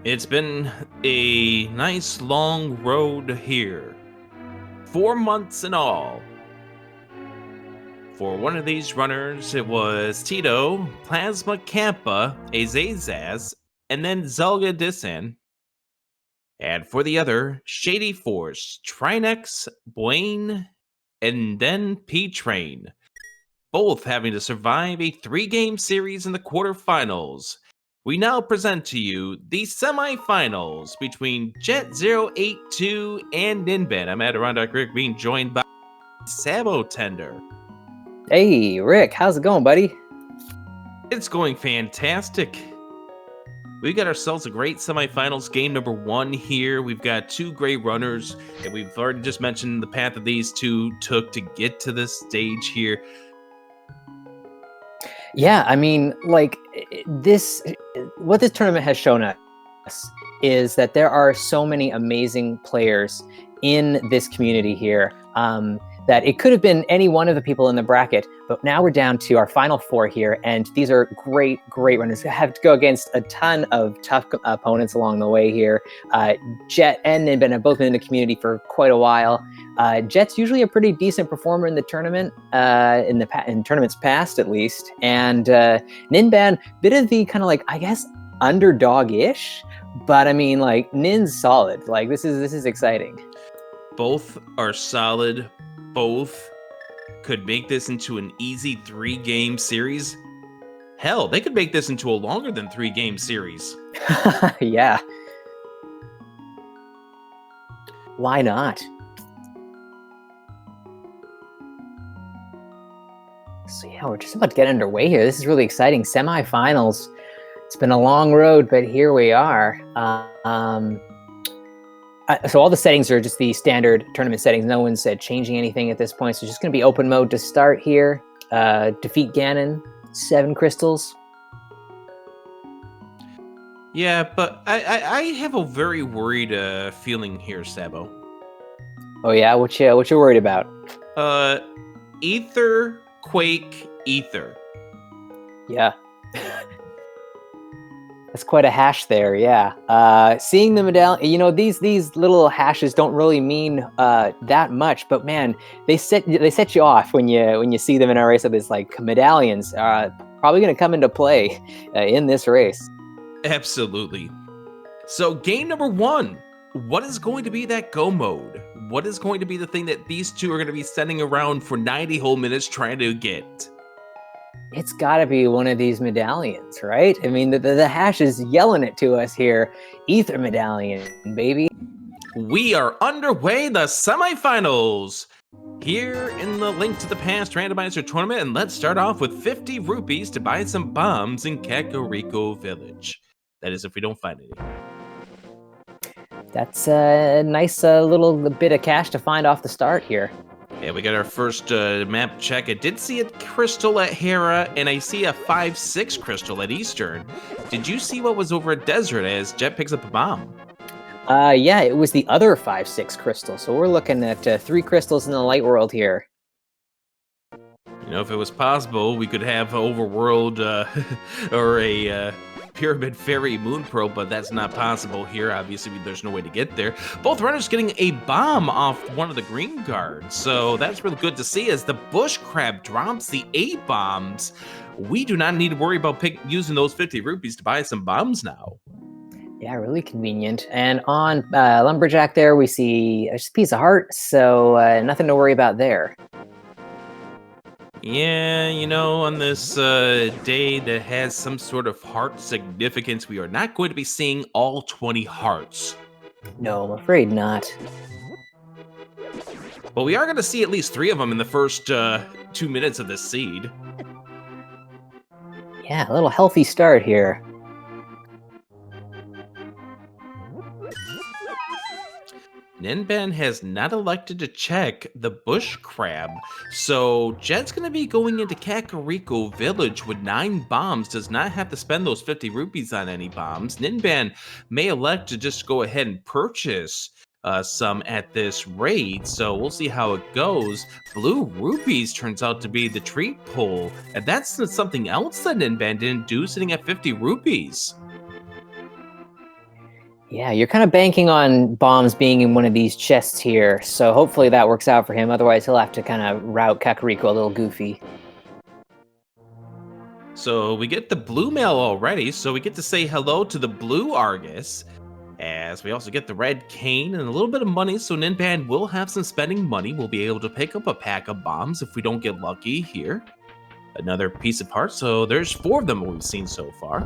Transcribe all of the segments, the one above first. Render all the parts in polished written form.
It's been a nice long road here. 4 months in all. For one of these runners, it was Tito, Plasma Kappa, Azazaz, and then Zelda Disan. And for the other, Shady Force, Trinex, Blaine, and then P-Train. Both having to survive a 3-game series in the quarterfinals. We now present to you the semifinals between Jet082 and Ninban. I'm Adirondack Rick, being joined by Sabo Tender. Hey, Rick, how's it going, buddy? It's going fantastic. We got ourselves a great semifinals game number 1 here. We've got 2 great runners, and we've already just mentioned the path that these 2 took to get to this stage here. Yeah, I mean, like, what this tournament has shown us is that there are so many amazing players in this community here that it could have been any one of the people in the bracket, but now we're down to our final 4 here, and these are great runners. Have to go against a ton of tough opponents along the way here. Jet and Ninban have both been in the community for quite a while. Jet's usually a pretty decent performer in the tournament, in tournaments past at least, and Ninban, bit of the kind of like, I guess, underdog-ish, but I mean, like, Nin's solid. Like, this is exciting. Both are solid. Both could make this into an easy 3-game series. Hell, they could make this into a longer than 3-game series. Yeah. Why not? So yeah, we're just about to get underway here. This is really exciting. Semifinals. It's been a long road, but here we are. So all the settings are just the standard tournament settings. No one's changing anything at this point. So it's just going to be open mode to start here. Defeat Ganon, 7 crystals. Yeah, but I have a very worried feeling here, Sabo. Oh yeah, what you worried about? Ether, Quake, Ether. Yeah. That's quite a hash there, yeah. Seeing the medallion, you know, these little hashes don't really mean that much, but man, they set you off when you see them in a race of this. Like, medallions are probably going to come into play in this race. Absolutely. So game number 1, what is going to be that go mode? What is going to be the thing that these 2 are going to be sending around for 90 whole minutes trying to get? It's got to be one of these medallions, right? I mean, the hash is yelling it to us here. Ether medallion, baby. We are underway, the semifinals. Here in the Link to the Past Randomizer tournament, and let's start off with 50 rupees to buy some bombs in Kakariko Village. That is if we don't find any. That's a nice little bit of cash to find off the start here. Yeah, we got our first map check. I did see a crystal at Hera, and I see a 5-6 crystal at Eastern. Did you see what was over at Desert as Jet picks up a bomb? Yeah, it was the other 5-6 crystal. So we're looking at 3 crystals in the light world here. You know, if it was possible, we could have Overworld or a Pyramid Fairy Moon Probe, but that's not possible here. Obviously, there's no way to get there. Both runners getting a bomb off one of the green guards, so that's really good to see as the Bush Crab drops the 8 bombs. We do not need to worry about using those 50 rupees to buy some bombs now. Yeah, really convenient. And on Lumberjack there, we see a piece of heart, so nothing to worry about there. Yeah, you know, on this day that has some sort of heart significance, we are not going to be seeing all 20 hearts. No, I'm afraid not. But we are going to see at least 3 of them in the first 2 minutes of this seed. Yeah, a little healthy start here. Ninban has not elected to check the bush crab, so Jet's going to be going into Kakariko Village with 9 bombs, does not have to spend those 50 rupees on any bombs. Ninban may elect to just go ahead and purchase some at this rate, so we'll see how it goes. Blue rupees turns out to be the treat pull, and that's something else that Ninban didn't do, sitting at 50 rupees. Yeah, you're kind of banking on bombs being in one of these chests here, so hopefully that works out for him. Otherwise, he'll have to kind of route Kakariko a little goofy. So we get the blue mail already, so we get to say hello to the blue Argus. As we also get the red cane and a little bit of money, so Ninban will have some spending money. We'll be able to pick up a pack of bombs if we don't get lucky here. Another piece of heart, so there's 4 of them we've seen so far.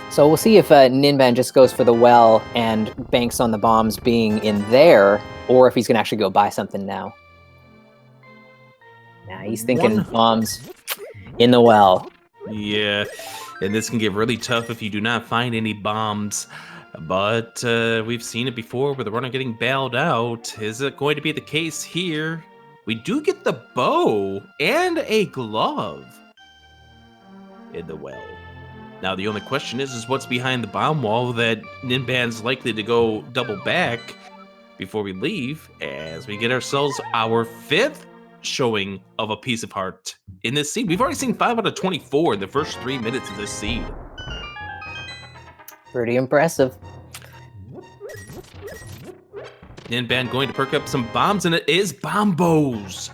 So we'll see if Ninban just goes for the well and banks on the bombs being in there, or if he's gonna actually go buy something now. Nah, he's thinking bombs in the well. Yeah, and this can get really tough if you do not find any bombs. But we've seen it before where the runner getting bailed out. Is it going to be the case here? We do get the bow and a glove in the well. Now the only question is what's behind the bomb wall that Ninban's likely to go double back before we leave, as we get ourselves our 5th showing of a piece of heart in this seed. We've already seen 5 out of 24 in the first 3 minutes of this seed. Pretty impressive. Ninban going to perk up some bombs, and it is bombos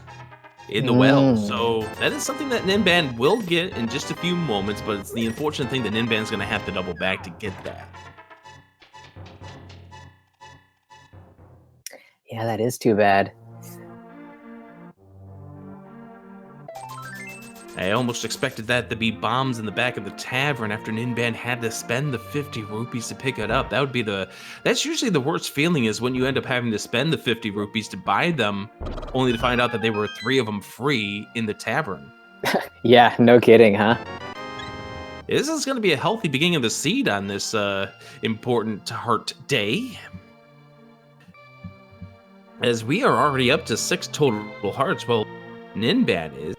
in the well. So that is something that Ninban will get in just a few moments, but it's the unfortunate thing that Ninban's going to have to double back to get that. Yeah, that is too bad. I almost expected that to be bombs in the back of the tavern after Ninban had to spend the 50 rupees to pick it up. That would be that's usually the worst feeling, is when you end up having to spend the 50 rupees to buy them, only to find out that there were 3 of them free in the tavern. Yeah, no kidding, huh? This is going to be a healthy beginning of the seed on this important heart day, as we are already up to 6 total hearts. Well, Ninban is.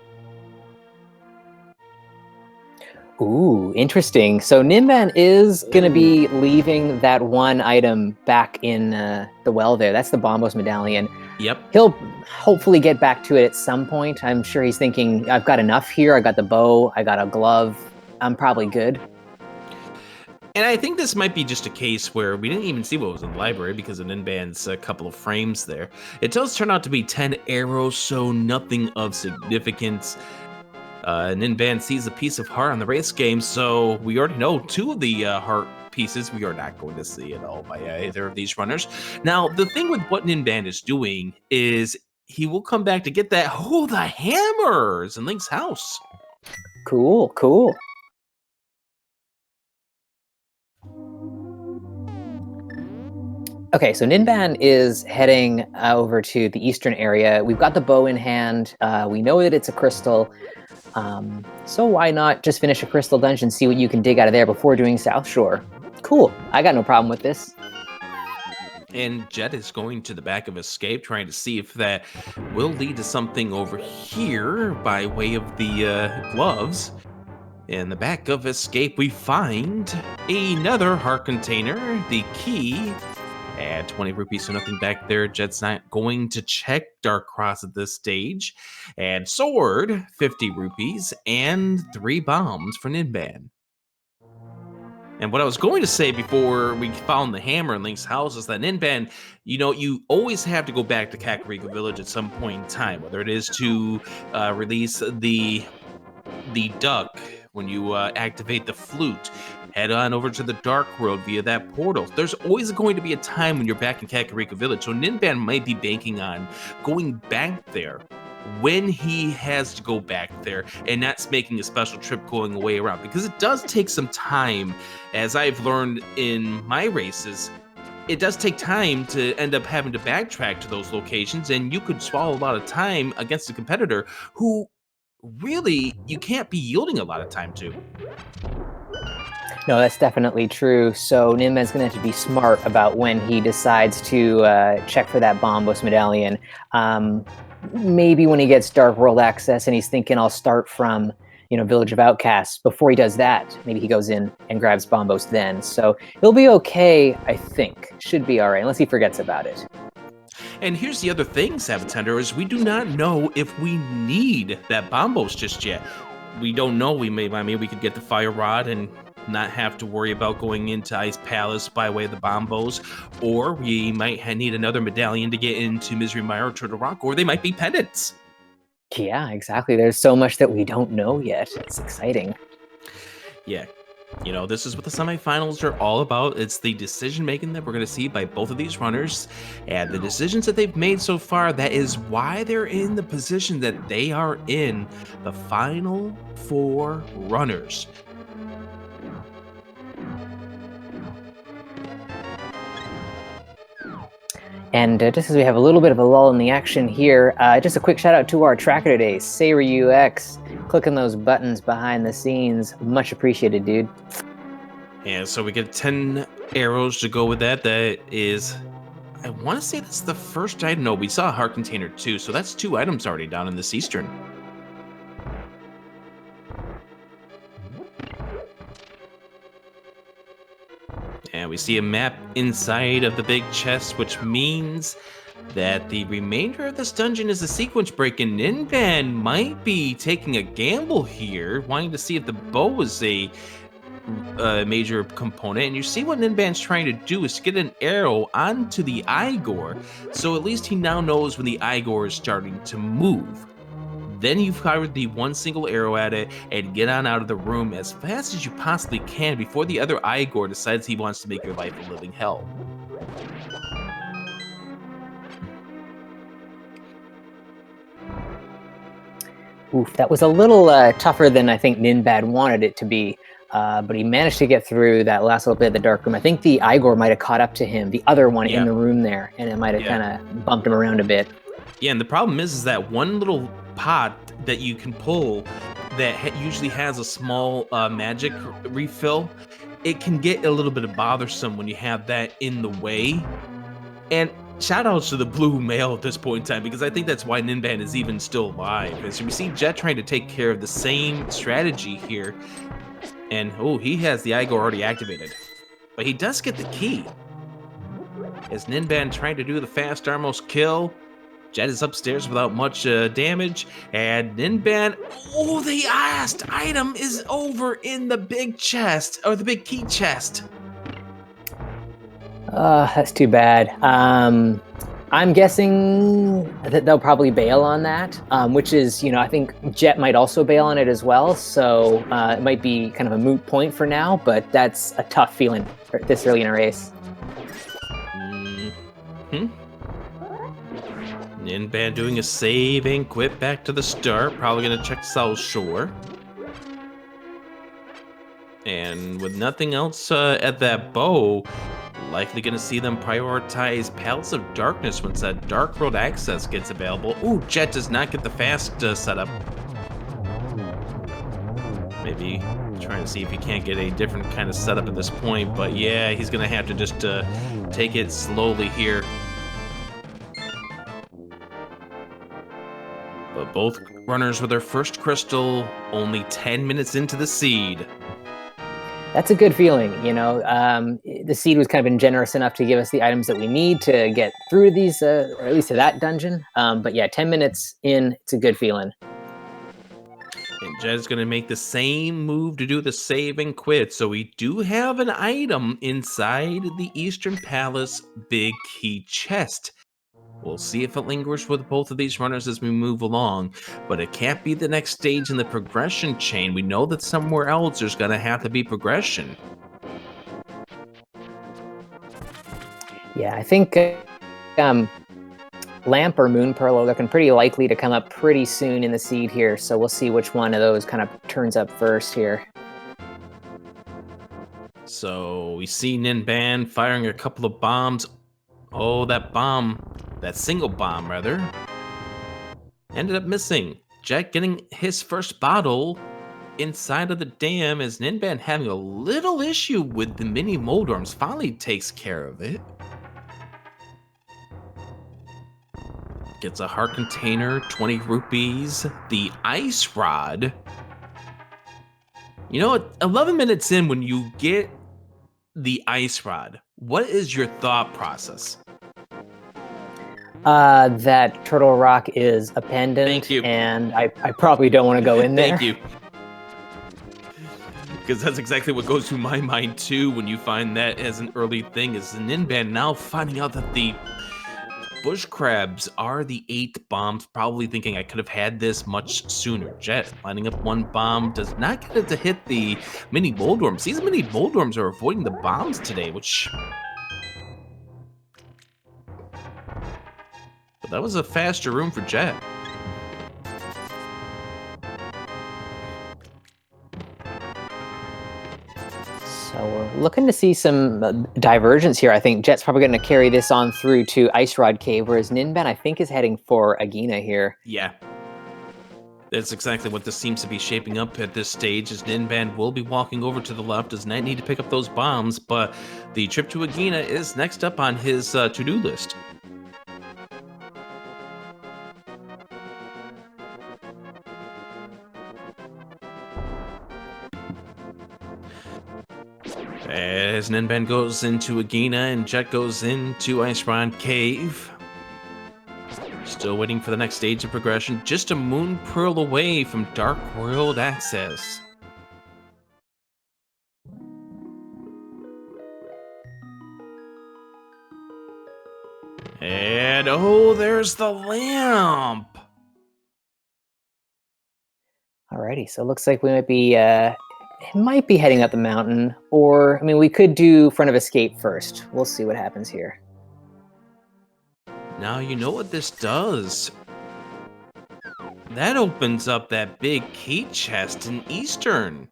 Ooh, interesting. So Ninban is going to be leaving that one item back in the well there. That's the Bombos medallion. Yep. He'll hopefully get back to it at some point. I'm sure he's thinking, I've got enough here. I got the bow. I got a glove. I'm probably good. And I think this might be just a case where we didn't even see what was in the library because of Ninban's couple of frames there. It does turn out to be 10 arrows, so nothing of significance. Ninban sees a piece of heart on the race game, so we already know 2 of the heart pieces we are not going to see at all by either of these runners. Now, the thing with what Ninban is doing is he will come back to get that. Oh, the hammers in Link's house. Cool, cool. Okay, so Ninban is heading over to the eastern area. We've got the bow in hand. We know that it's a crystal. So why not just finish a crystal dungeon, see what you can dig out of there before doing South Shore? Cool. I got no problem with this. And Jet is going to the back of Escape, trying to see if that will lead to something over here by way of the gloves. In the back of Escape, we find another heart container, the key. Add 20 rupees, so nothing back there. Jet's not going to check Dark Cross at this stage. And sword, 50 rupees, and 3 bombs for Ninban. And what I was going to say before we found the hammer in Link's house is that Ninban, you always have to go back to Kakariko Village at some point in time, whether it is to release the duck, when you activate the flute, head on over to the Dark Road via that portal. There's always going to be a time when you're back in Kakariko Village, so Ninban might be banking on going back there when he has to go back there and not making a special trip going away around, because it does take some time, as I've learned in my races. It does take time to end up having to backtrack to those locations, and you could swallow a lot of time against a competitor who really you can't be yielding a lot of time to. No, that's definitely true. So Ninban's going to have to be smart about when he decides to check for that Bombos medallion. Maybe when he gets Dark World access and he's thinking, I'll start from Village of Outcasts. Before he does that, maybe he goes in and grabs Bombos then. So he'll be okay, I think. Should be all right, unless he forgets about it. And here's the other thing, Sabatender, is we do not know if we need that Bombos just yet. we don't know. We could get the fire rod and not have to worry about going into Ice Palace by way of the bombos, or we might need another medallion to get into Misery Mire or Turtle Rock, or they might be pendants. Yeah, exactly. There's so much that we don't know yet. It's exciting. Yeah. This is what the semifinals are all about. It's the decision making that we're going to see by both of these runners and the decisions that they've made so far. That is why they're in the position that they are in, the final 4 runners. And just as we have a little bit of a lull in the action here, just a quick shout out to our tracker today, SayRUX. Clicking those buttons behind the scenes, much appreciated, dude. And so we get 10 arrows to go with that. That is, I want to say that's the first item. No, we saw a heart container too, so that's 2 items already down in this Eastern. And we see a map inside of the big chest, which means that the remainder of this dungeon is a sequence break, and Ninban might be taking a gamble here, wanting to see if the bow is a major component. And you see what Ninban's trying to do is to get an arrow onto the Igor, so at least he now knows when the Igor is starting to move. Then you fire the one single arrow at it and get on out of the room as fast as you possibly can before the other Igor decides he wants to make your life a living hell. Oof, that was a little tougher than I think Ninban wanted it to be, but he managed to get through that last little bit of the dark room. I think the Igor might have caught up to him, the other one in the room there, and it might have kind of bumped him around a bit. Yeah, and the problem is that one little pot that you can pull that usually has a small magic refill, it can get a little bit bothersome when you have that in the way. And shout outs to the blue male at this point in time, because I think that's why Ninban is even still alive. As we see Jet trying to take care of the same strategy here. And he has the Igor already activated. But he does get the key. As Ninban trying to do the fast Armos kill, Jet is upstairs without much damage, and Ninban, the last item is over in the big chest, or the big key chest. That's too bad. I'm guessing that they'll probably bail on that, which is, I think Jet might also bail on it as well, so it might be kind of a moot point for now, but that's a tough feeling this early in a race. Ninban doing a save and quit back to the start. Probably going to check South Shore. And with nothing else at that bow, likely going to see them prioritize Palace of Darkness once that Dark Road access gets available. Jet does not get the fast setup. Maybe trying to see if he can't get a different kind of setup at this point. But yeah, he's going to have to just take it slowly here. But both runners with their first crystal, only 10 minutes into the seed. That's a good feeling, the seed was kind of been generous enough to give us the items that we need to get through these, or at least to that dungeon. But yeah, 10 minutes in, it's a good feeling. And Jed's going to make the same move to do the save and quit. So we do have an item inside the Eastern Palace big key chest. We'll see if it lingers with both of these runners as we move along, but it can't be the next stage in the progression chain. We know that somewhere else there's going to have to be progression. Yeah, I think Lamp or Moon Pearl are looking pretty likely to come up pretty soon in the seed here, so we'll see which one of those kind of turns up first here. So we see Ninban firing a couple of bombs. That single bomb, rather, ended up missing. Jet getting his first bottle inside of the dam as Ninban having a little issue with the mini Moldorms. Finally takes care of it. Gets a heart container, 20 rupees, the ice rod. 11 minutes in, when you get the ice rod, what is your thought process? That Turtle Rock is a pendant. Thank you. And I probably don't want to go in there. Thank you. Because that's exactly what goes through my mind too when you find that as an early thing. Is the Ninban now finding out that the bush crabs are the 8 bombs, probably thinking I could have had this much sooner. Jet lining up 1 bomb does not get it to hit the mini Moldworms. These mini Moldworms are avoiding the bombs today, which... But that was a faster room for Jet. So we're looking to see some divergence here. I think Jet's probably going to carry this on through to Ice Rod Cave, whereas Ninban, I think, is heading for Agina here. Yeah. That's exactly what this seems to be shaping up at this stage, as Ninban will be walking over to the left, does not need to pick up those bombs, but the trip to Agina is next up on his to-do list. As Ninban goes into Agina and Jet goes into Ice Rod Cave. Still waiting for the next stage of progression, just a moon pearl away from Dark World access. And oh, there's the lamp! Alrighty, so it looks like we might be heading up the mountain, or, I mean, we could do Front of Escape first. We'll see what happens here. Now you know what this does. That opens up that big key chest in Eastern.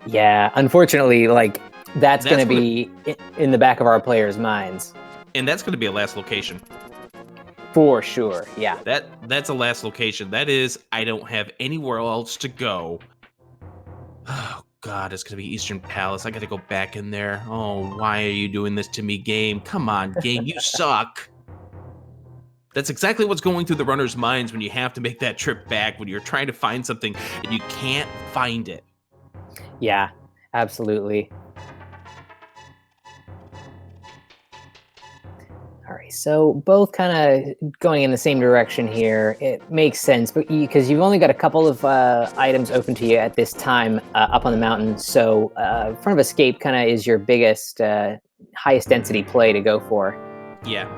Yeah, unfortunately, like, that's going to be in the back of our players' minds. And that's going to be a last location. For sure, yeah. That's a last location. That is, I don't have anywhere else to go. Oh, God, it's going to be Eastern Palace. I got to go back in there. Oh, why are you doing this to me, game? Come on, game, you suck. That's exactly what's going through the runner's minds when you have to make that trip back, when you're trying to find something and you can't find it. Yeah, absolutely. All right, so both kind of going in the same direction here. It makes sense, but because you've only got a couple of items open to you at this time up on the mountain, so Front of Escape kind of is your biggest, highest density play to go for. Yeah.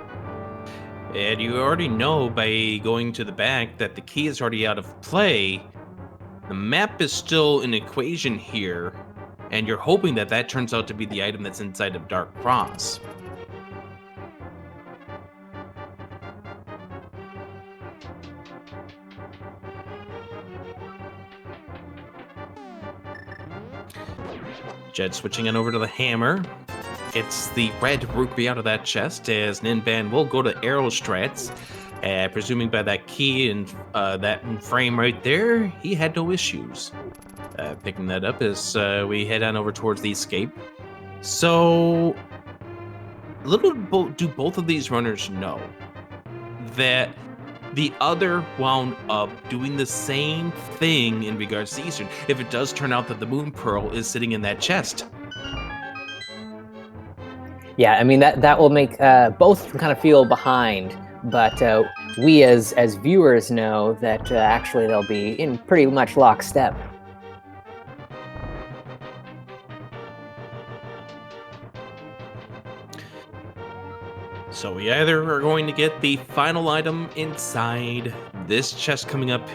And you already know by going to the back that the key is already out of play. The map is still an equation here, and you're hoping that that turns out to be the item that's inside of Dark Cross. Jet switching on over to the hammer. It's the red rupee out of that chest, as Ninban will go to arrow strats. Presuming by that key and that frame right there, he had no issues. Picking that up as we head on over towards the escape. So, little do both of these runners know that the other wound up doing the same thing in regards to Eastern, if it does turn out that the Moon Pearl is sitting in that chest. Yeah, I mean, that will make both kind of feel behind, but we as viewers know that actually they'll be in pretty much lockstep. So we either are going to get the final item inside this chest coming up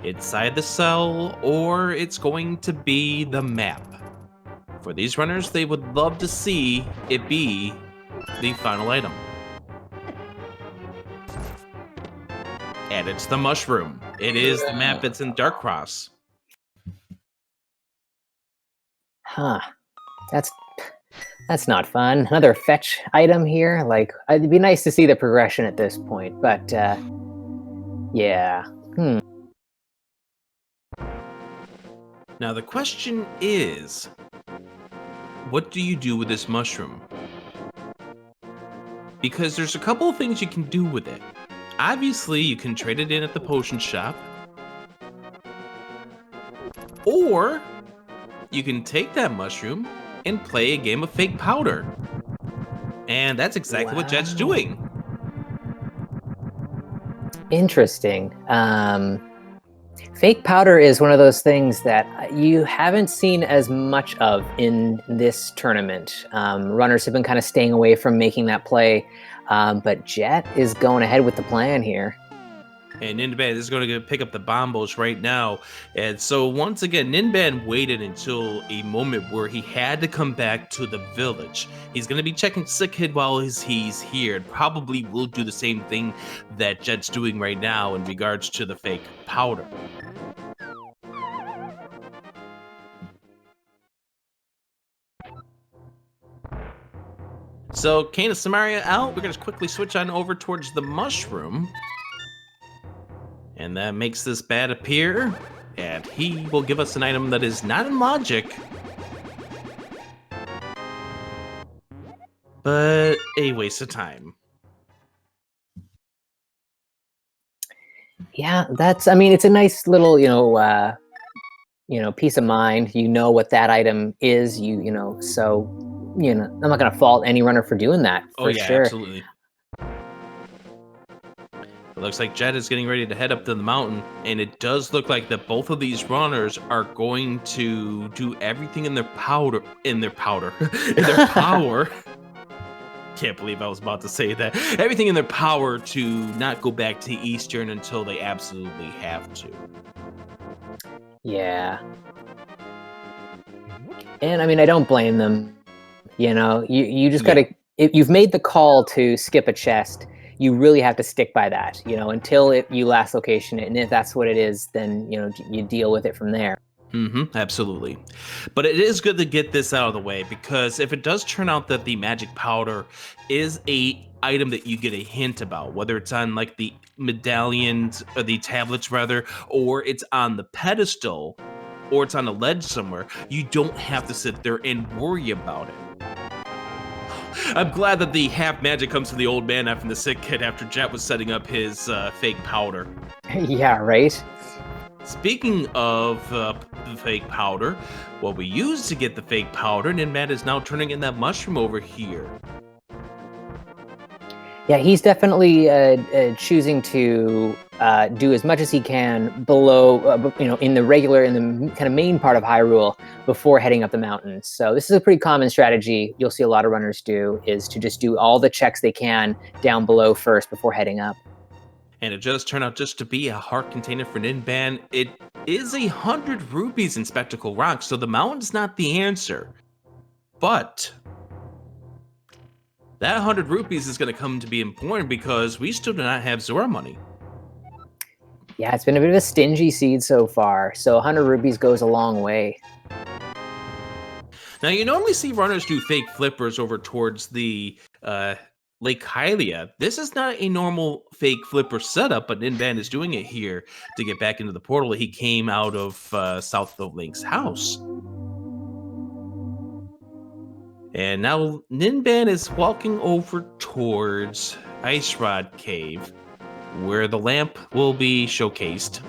inside the cell, or it's going to be the map. For these runners, they would love to see it be the final item. And it's the mushroom. It is the map that's in Dark Cross. Huh. That's not fun. Another fetch item here. Like, it'd be nice to see the progression at this point, but yeah. Now the question is, what do you do with this mushroom? Because there's a couple of things you can do with it. Obviously, you can trade it in at the potion shop. Or you can take that mushroom and play a game of fake powder. And that's exactly what Jet's doing. Interesting. Fake powder is one of those things that you haven't seen as much of in this tournament. Runners have been kind of staying away from making that play, but Jet is going ahead with the plan here. And Ninban is going to pick up the bombos right now. And so once again, Ninban waited until a moment where he had to come back to the village. He's going to be checking Sick Kid while he's here, and probably will do the same thing that Jet's doing right now in regards to the fake powder. So Kane of Samaria out. We're going to quickly switch on over towards the mushroom. And that makes this bad appear. And he will give us an item that is not in logic, but a waste of time. Yeah, I mean, it's a nice little, peace of mind. You know what that item is, so, I'm not going to fault any runner for doing that, for sure. Absolutely. It looks like Jet is getting ready to head up to the mountain, and it does look like that both of these runners are going to do everything in their power. Can't believe I was about to say that. Everything in their power to not go back to Eastern until they absolutely have to. Yeah. And I mean, I don't blame them. You just got to, if you've made the call to skip a chest, you really have to stick by that, until you last location it. And if that's what it is, then, you deal with it from there. Absolutely. But it is good to get this out of the way, because if it does turn out that the magic powder is a item that you get a hint about, whether it's on like the medallions or the tablets rather, or it's on the pedestal, or it's on a ledge somewhere, you don't have to sit there and worry about it. I'm glad that the half magic comes from the old man after the Sick Kid after Jet was setting up his fake powder. Yeah, right? Speaking of the fake powder, what we used to get the fake powder, Ninban is now turning in that mushroom over here. Yeah, he's definitely choosing to do as much as he can below, in the kind of main part of Hyrule before heading up the mountains. So this is a pretty common strategy you'll see a lot of runners do, is to just do all the checks they can down below first before heading up. And it just turned out just to be a heart container for Ninban. It is 100 rupees in Spectacle Rock, so the mountain's not the answer. But that 100 rupees is going to come to be important because we still do not have Zora money. Yeah, it's been a bit of a stingy seed so far, so 100 rupees goes a long way. Now, you normally see runners do fake flippers over towards the Lake Hylia. This is not a normal fake flipper setup, but Ninban is doing it here to get back into the portal. He came out of south of Link's house. And now Ninban is walking over towards Ice Rod Cave, where the lamp will be showcased.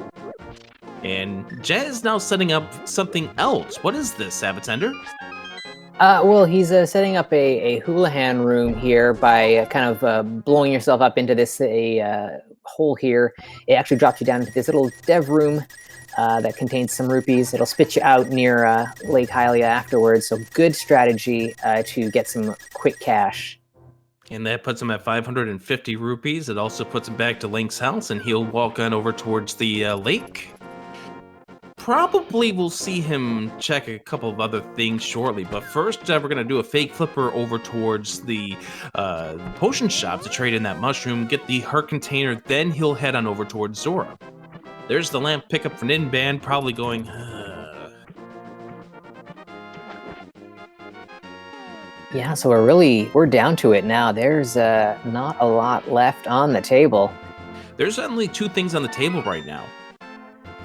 And Jet is now setting up something else. What is this, Sabatender? Well, he's setting up a Houlihan room here by kind of blowing yourself up into this hole here. It actually drops you down into this little dev room that contains some rupees. It'll spit you out near Lake Hylia afterwards. So good strategy to get some quick cash. And that puts him at 550 rupees. It also puts him back to Link's house, and he'll walk on over towards the lake. Probably we'll see him check a couple of other things shortly, but first we're going to do a fake flipper over towards the potion shop to trade in that mushroom, get the heart container, then he'll head on over towards Zora. There's the lamp pickup for Ninban, probably going... Yeah, so we're down to it now. There's not a lot left on the table. There's only 2 things on the table right now.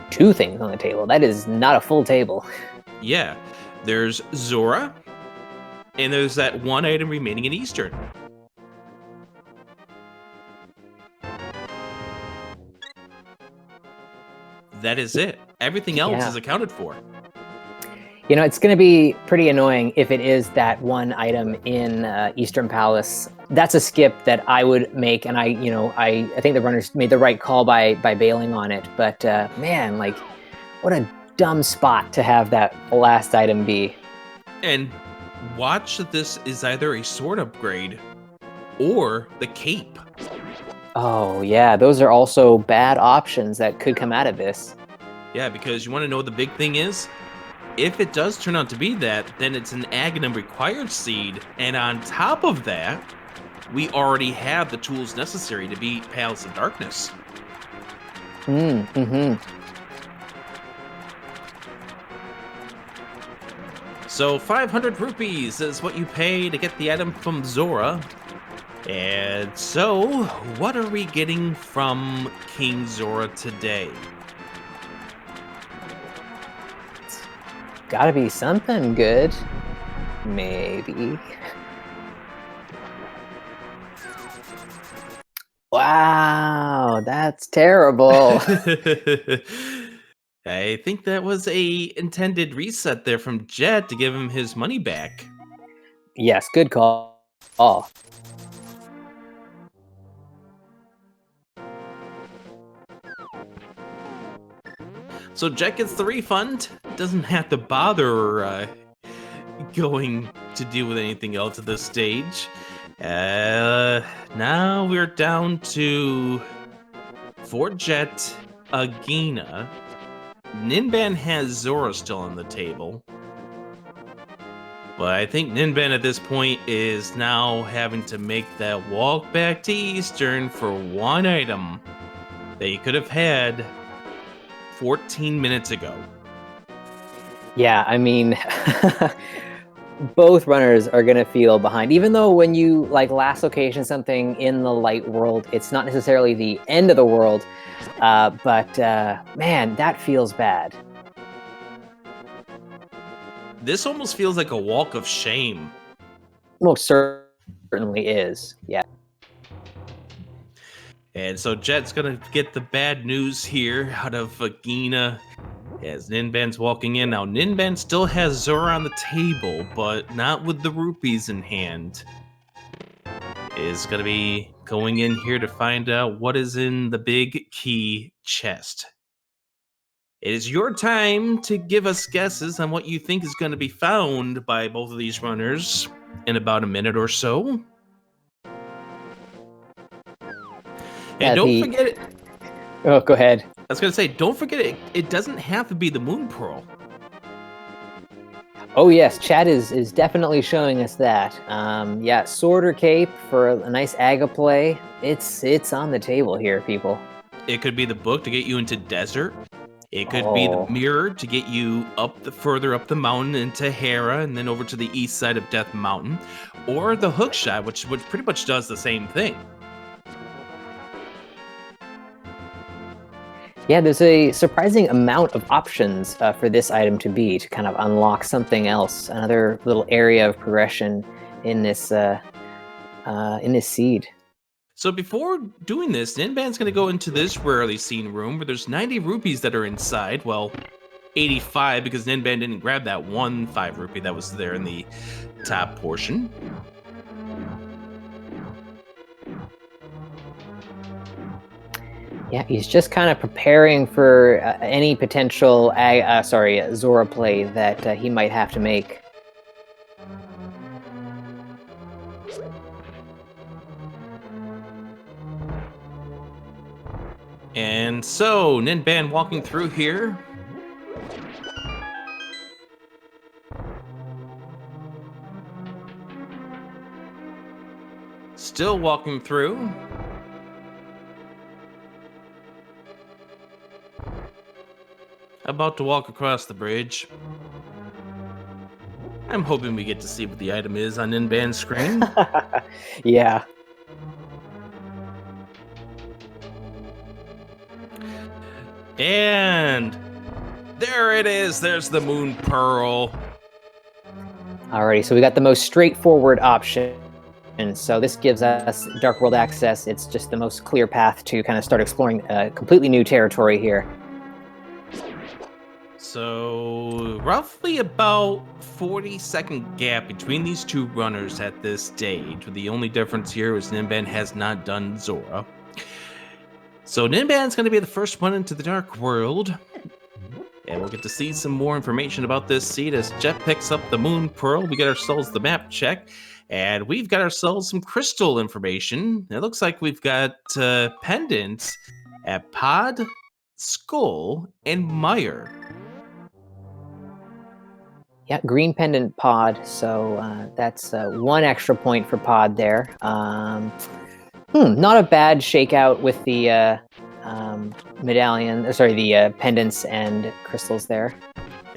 2 things on the table? That is not a full table. Yeah, there's Zora, and there's that 1 item remaining in Eastern. That is it. Everything else is accounted for. It's going to be pretty annoying if it is that 1 item in Eastern Palace that's a skip that I would make, and I think the runners made the right call by bailing on it. But man, like, what a dumb spot to have that last item be. And watch that this is either a sword upgrade or the cape. Oh yeah, those are also bad options that could come out of this. Yeah, because you want to know what the big thing is? If it does turn out to be that, then it's an Aghanim required seed, and on top of that, we already have the tools necessary to beat Palace of Darkness. Mm-hmm. So 500 rupees is what you pay to get the item from Zora. And so, what are we getting from King Zora today? Gotta be something good. Maybe. Wow, that's terrible. I think that was a intended reset there from Jet to give him his money back. Yes, good call. Oh. So Jet gets the refund, doesn't have to bother going to deal with anything else at this stage. Now we're down to for Jet, Agina. Ninban has Zora still on the table. But I think Ninban at this point is now having to make that walk back to Eastern for one item that he could have had 14 minutes ago. Yeah, I mean, both runners are going to feel behind. Even though when you like last location something in the light world, it's not necessarily the end of the world. But man, that feels bad. This almost feels like a walk of shame. Most certainly is, yeah. And so Jet's gonna get the bad news here out of Agina as Ninban's walking in. Now Ninban still has Zora on the table, but not with the rupees in hand. Is gonna be going in here to find out what is in the big key chest. It is your time to give us guesses on what you think is going to be found by both of these runners in about a minute or so. And don't forget it. Oh, go ahead. I was going to say, don't forget it. It doesn't have to be the Moon Pearl. Oh yes, Chad is definitely showing us that. Yeah, sword or cape for a nice Aga play. It's on the table here, people. It could be the book to get you into desert. It could be the mirror to get you further up the mountain into Hera and then over to the east side of Death Mountain, or the hook shot, which pretty much does the same thing. Yeah, there's a surprising amount of options for this item to kind of unlock something else, another little area of progression in this seed. So before doing this, Ninban's going to go into this rarely seen room where there's 90 rupees that are inside. Well, 85 because Ninban didn't grab that 5 rupee that was there in the top portion. Yeah, he's just kind of preparing for any potential Zora play that he might have to make. And so, Ninban walking through here. Still walking through. About to walk across the bridge. I'm hoping we get to see what the item is on Ninban's screen. Yeah. And there it is. There's the Moon Pearl. Alrighty, so we got the most straightforward option. And so this gives us Dark World access. It's just the most clear path to kind of start exploring completely new territory here. So, roughly about 40-second gap between these two runners at this stage. The only difference here is Ninban has not done Zora. So, Ninban's going to be the first one into the Dark World. And we'll get to see some more information about this seed as Jet picks up the Moon Pearl. We get ourselves the map check. And we've got ourselves some crystal information. It looks like we've got pendants at Pod, Skull, and Mire. Yeah, green pendant pod. So that's one extra point for pod there. Not a bad shakeout with the medallion. Sorry, the pendants and crystals there.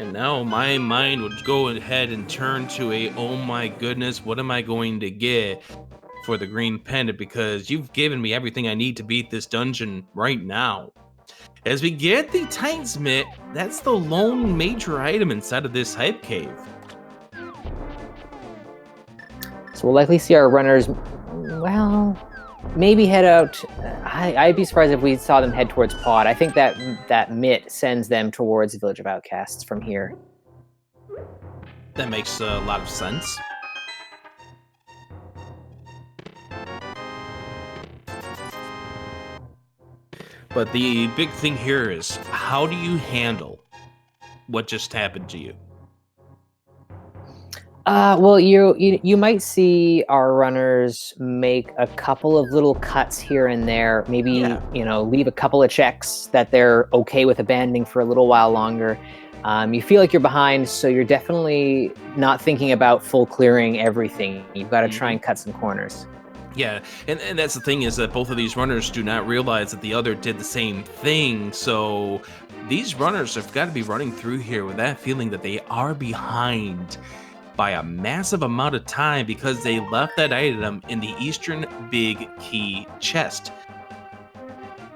And now my mind would go ahead and turn to oh my goodness, what am I going to get for the green pendant? Because you've given me everything I need to beat this dungeon right now. As we get the Titan's Mitt, that's the lone major item inside of this hype cave. So we'll likely see our runners, well, maybe head out. I'd be surprised if we saw them head towards Pod. I think that Mitt sends them towards the Village of Outcasts from here. That makes a lot of sense. But the big thing here is, how do you handle what just happened to you? Well, you might see our runners make a couple of little cuts here and there. Maybe leave a couple of checks that they're okay with abandoning for a little while longer. You feel like you're behind, so you're definitely not thinking about full clearing everything. You've got to try and cut some corners. Yeah, and that's the thing is that both of these runners do not realize that the other did the same thing. So these runners have got to be running through here with that feeling that they are behind by a massive amount of time because they left that item in the Eastern Big Key chest.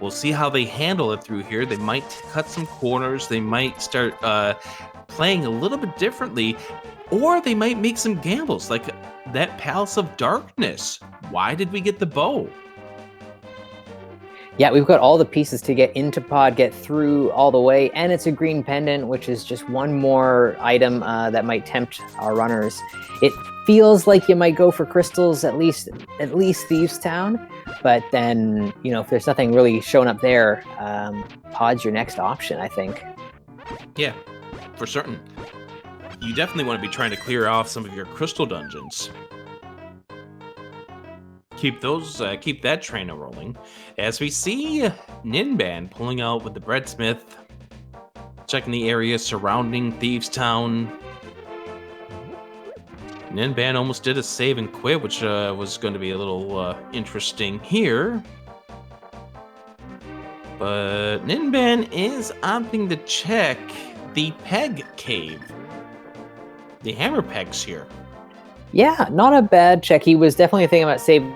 We'll see how they handle it through here. They might cut some corners. They might start playing a little bit differently, or they might make some gambles like that Palace of Darkness. Why did we get the bow? Yeah, we've got all the pieces to get into Pod, get through all the way, and it's a green pendant, which is just one more item that might tempt our runners. It feels like you might go for crystals, at least Thieves Town, but then, if there's nothing really showing up there, Pod's your next option, I think. Yeah, for certain. You definitely want to be trying to clear off some of your crystal dungeons. Keep that train rolling. As we see Ninban pulling out with the breadsmith, checking the area surrounding Thieves Town. Ninban almost did a save and quit, which was going to be a little interesting here. But Ninban is opting to check the peg cave. The hammer pegs here. Yeah, not a bad check. He was definitely thinking about saving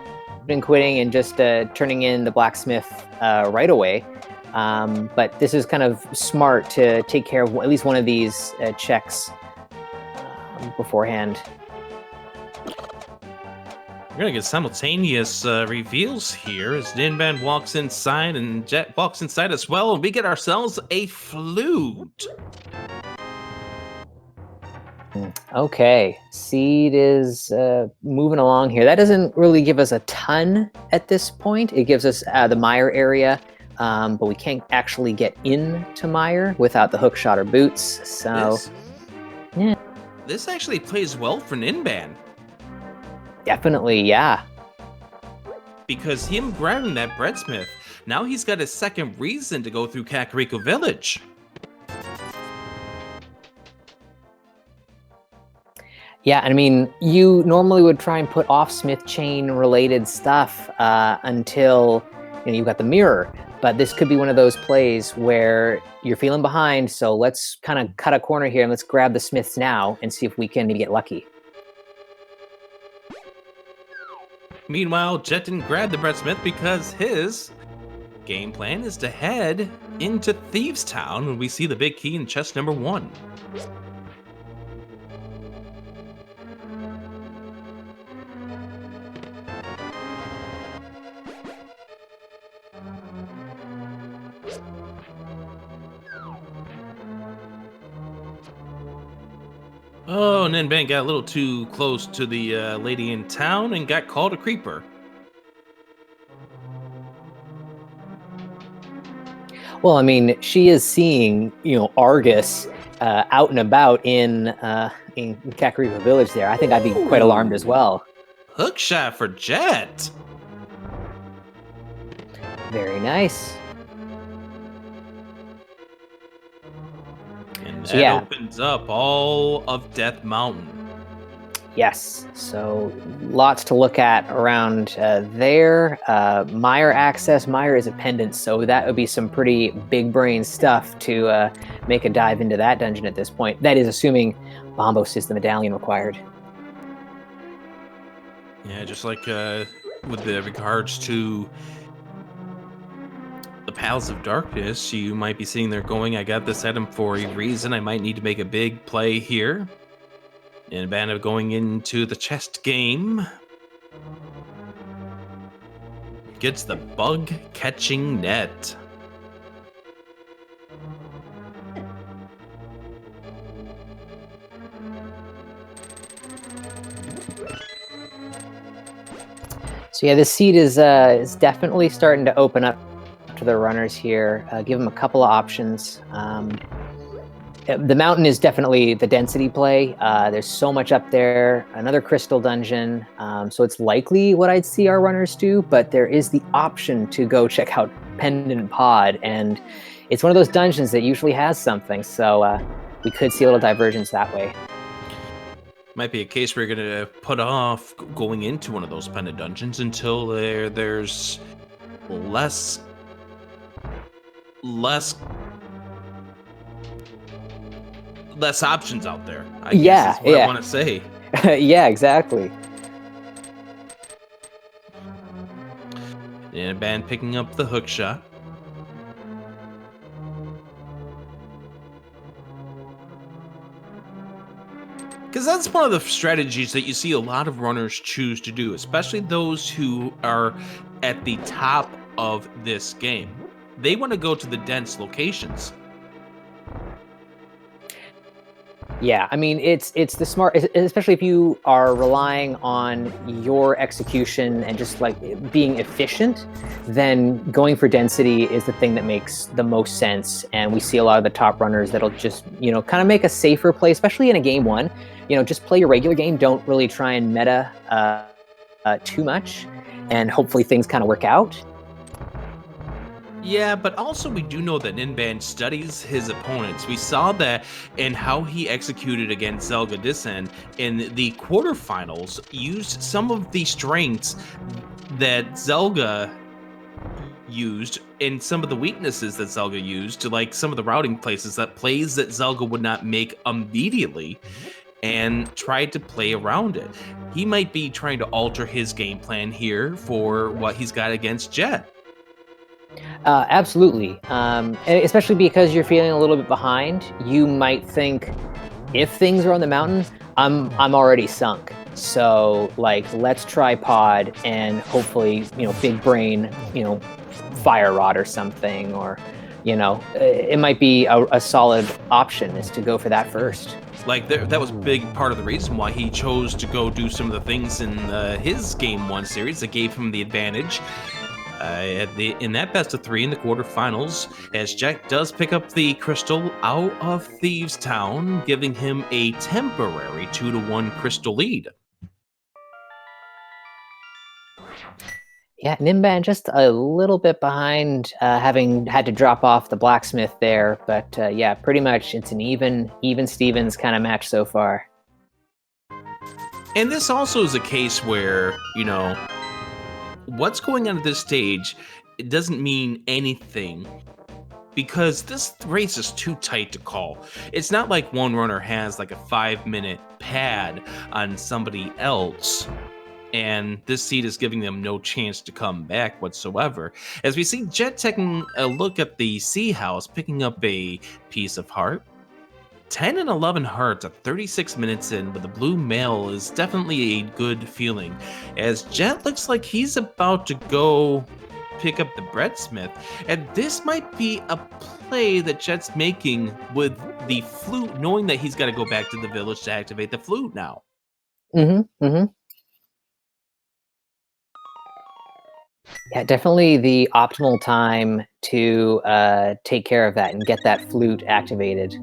and quitting and just turning in the blacksmith right away. But this is kind of smart to take care of at least one of these checks beforehand. We're gonna get simultaneous reveals here as Ninban walks inside and Jet walks inside as well, and we get ourselves a flute. Okay, Seed is moving along here. That doesn't really give us a ton at this point. It gives us the Mire area, but we can't actually get into Mire without the hookshot or boots. So, This actually plays well for Ninban. Definitely, yeah. Because him grabbing that breadsmith, now he's got a second reason to go through Kakariko Village. Yeah, I mean, you normally would try and put off Smith chain related stuff until you've got the mirror. But this could be one of those plays where you're feeling behind, so let's kind of cut a corner here and let's grab the Smiths now and see if we can maybe get lucky. Meanwhile, Jet didn't grab the breadsmith because his game plan is to head into Thieves Town when we see the big key in chest number 1. Oh, Ninban got a little too close to the lady in town and got called a creeper. Well, I mean, she is seeing, Argus out and about in Kakariko Village there. I think I'd be quite alarmed as well. Hook shot for Jet. Very nice. And So, that yeah. opens up all of Death Mountain. Yes, so lots to look at around there. Mire access. Mire is a pendant, so that would be some pretty big brain stuff to make a dive into that dungeon at this point. That is assuming Bombos is the medallion required. Yeah, just like with the regards to the Palace of Darkness, you might be sitting there going, I got this item for a reason. I might need to make a big play here. And Bana going into the chest game. Gets the bug catching net. So yeah, this seed is definitely starting to open up to the runners here. Give them a couple of options. The mountain is definitely the density play. There's so much up there. Another crystal dungeon. So it's likely what I'd see our runners do, but there is the option to go check out Pendant Pod, and it's one of those dungeons that usually has something. So we could see a little divergence that way. Might be a case where you're going to put off going into one of those pendant dungeons until there's less options out there. I guess is what I want to say. Yeah, exactly. And Ban picking up the hook shot. Because that's one of the strategies that you see a lot of runners choose to do, especially those who are at the top of this game. They want to go to the dense locations. Yeah, I mean, it's the smart, especially if you are relying on your execution and just like being efficient, then going for density is the thing that makes the most sense. And we see a lot of the top runners that'll just, kind of make a safer play, especially in a game one. Just play your regular game. Don't really try and meta too much, and hopefully things kind of work out. Yeah, but also we do know that Ninban studies his opponents. We saw that in how he executed against Zelda Disen in the quarterfinals, used some of the strengths that Zelda used and some of the weaknesses that Zelda used, to like some of the routing plays that Zelda would not make immediately, and tried to play around it. He might be trying to alter his game plan here for what he's got against Jet. Absolutely. Especially because you're feeling a little bit behind, you might think, if things are on the mountain, I'm already sunk. So like, let's try pod and hopefully, big brain, fire rod or something, or, it might be a solid option is to go for that first. Like that was a big part of the reason why he chose to go do some of the things in his Game 1 series that gave him the advantage. In that best of 3 in the quarterfinals, as Jack does pick up the crystal out of Thieves Town, giving him a temporary 2-1 crystal lead. Yeah, Ninban just a little bit behind, having had to drop off the blacksmith there, but yeah, pretty much it's an even Stevens kind of match so far. And this also is a case where, what's going on at this stage, it doesn't mean anything, because this race is too tight to call. It's not like one runner has like a 5-minute pad on somebody else, and this seed is giving them no chance to come back whatsoever. As we see Jet taking a look at the Sea House, picking up a piece of heart. 10 and 11 hearts at 36 minutes in with the blue mail is definitely a good feeling, as Jet looks like he's about to go pick up the breadsmith, and this might be a play that Jet's making with the flute, knowing that he's got to go back to the village to activate the flute now. Yeah, definitely the optimal time to take care of that and get that flute activated.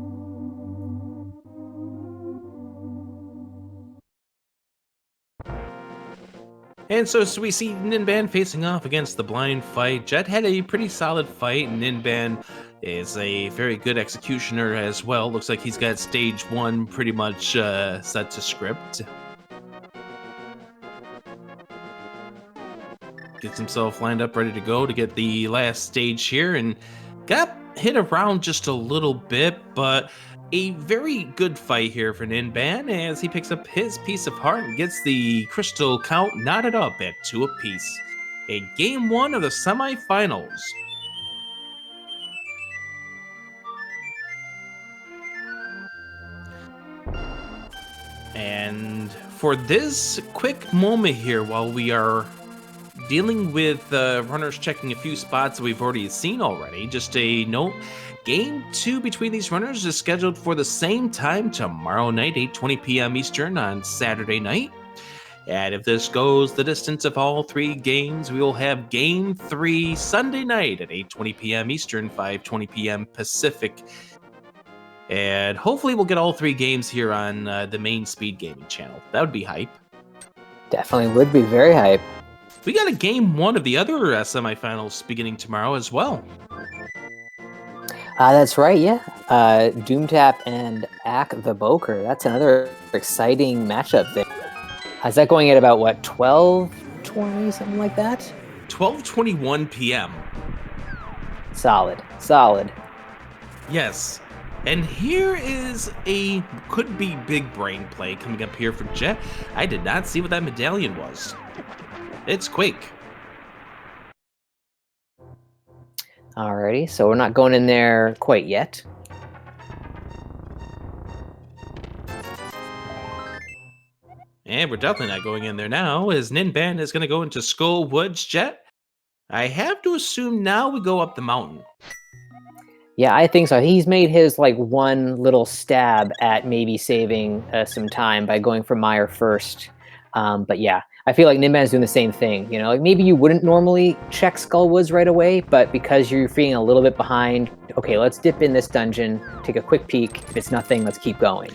And so we see Ninban facing off against the blind fight. Jet had a pretty solid fight, and Ninban is a very good executioner as well. Looks like he's got stage 1 pretty much set to script. Gets himself lined up, ready to go to get the last stage here, and got hit around just a little bit, but a very good fight here for Ninban as he picks up his piece of heart and gets the crystal count knotted up at 2 apiece. A game 1 of the semifinals. And for this quick moment here, while we are dealing with runners checking a few spots that we've already seen already, just a note, game 2 between these runners is scheduled for the same time tomorrow night, 8:20 p.m. Eastern on Saturday night. And if this goes the distance of all 3 games, we will have game 3 Sunday night at 8:20 p.m. Eastern, 5:20 p.m. Pacific. And hopefully we'll get all 3 games here on the main Speed Gaming channel. That would be hype. Definitely would be very hype. We got a game 1 of the other semifinals beginning tomorrow as well. That's right, yeah. Doomtap and Ak the Boker. That's another exciting matchup there. Is that going at about, what, 12:20, something like that? 12:21 p.m. Solid. Yes. And here is a could-be big brain play coming up here for Jet. I did not see what that medallion was. It's Quake. Alrighty, so we're not going in there quite yet. And we're definitely not going in there now, as Ninban is going to go into Skull Woods. Jet, I have to assume now we go up the mountain. Yeah, I think so. He's made his like one little stab at maybe saving some time by going for Meyer first. But yeah, I feel like Ninban's doing the same thing. You know, like maybe you wouldn't normally check Skullwoods right away, but because you're feeling a little bit behind, okay, let's dip in this dungeon, take a quick peek. If it's nothing, let's keep going.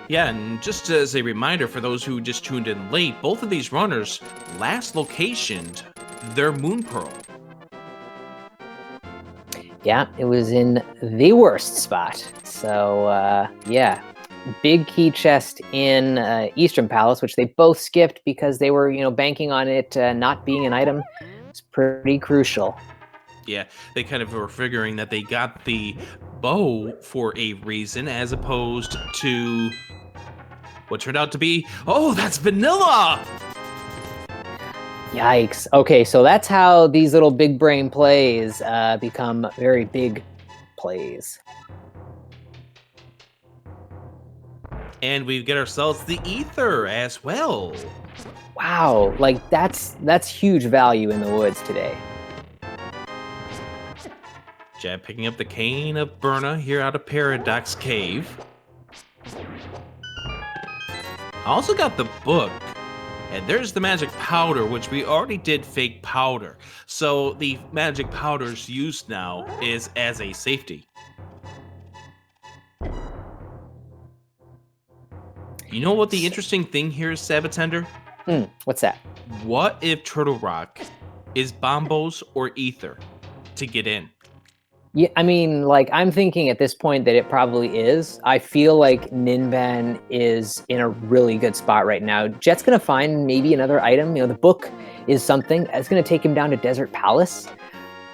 Yeah, and just as a reminder for those who just tuned in late, both of these runners last locationed their Moon Pearl. Yeah, it was in the worst spot. So yeah, big key chest in Eastern Palace, which they both skipped because they were, you know, banking on it not being an item. It's pretty crucial. Yeah, they kind of were figuring that they got the bow for a reason as opposed to what turned out to be, oh, that's vanilla! Yikes. Okay, so that's how these little big brain plays become very big plays. And we get ourselves the ether as well. Wow, like that's huge value in the woods today. Jet picking up the cane of Berna here out of Paradox Cave. I also got the book. And there's the magic powder, which we already did fake powder. So the magic powder's use now is as a safety. You know what the interesting thing here is, Sabatender? What's that? What if Turtle Rock is Bombos or Ether to get in? Yeah, I mean, like, I'm thinking at this point that it probably is. I feel like Ninban is in a really good spot right now. Jet's going to find maybe another item. You know, the book is something. It's going to take him down to Desert Palace.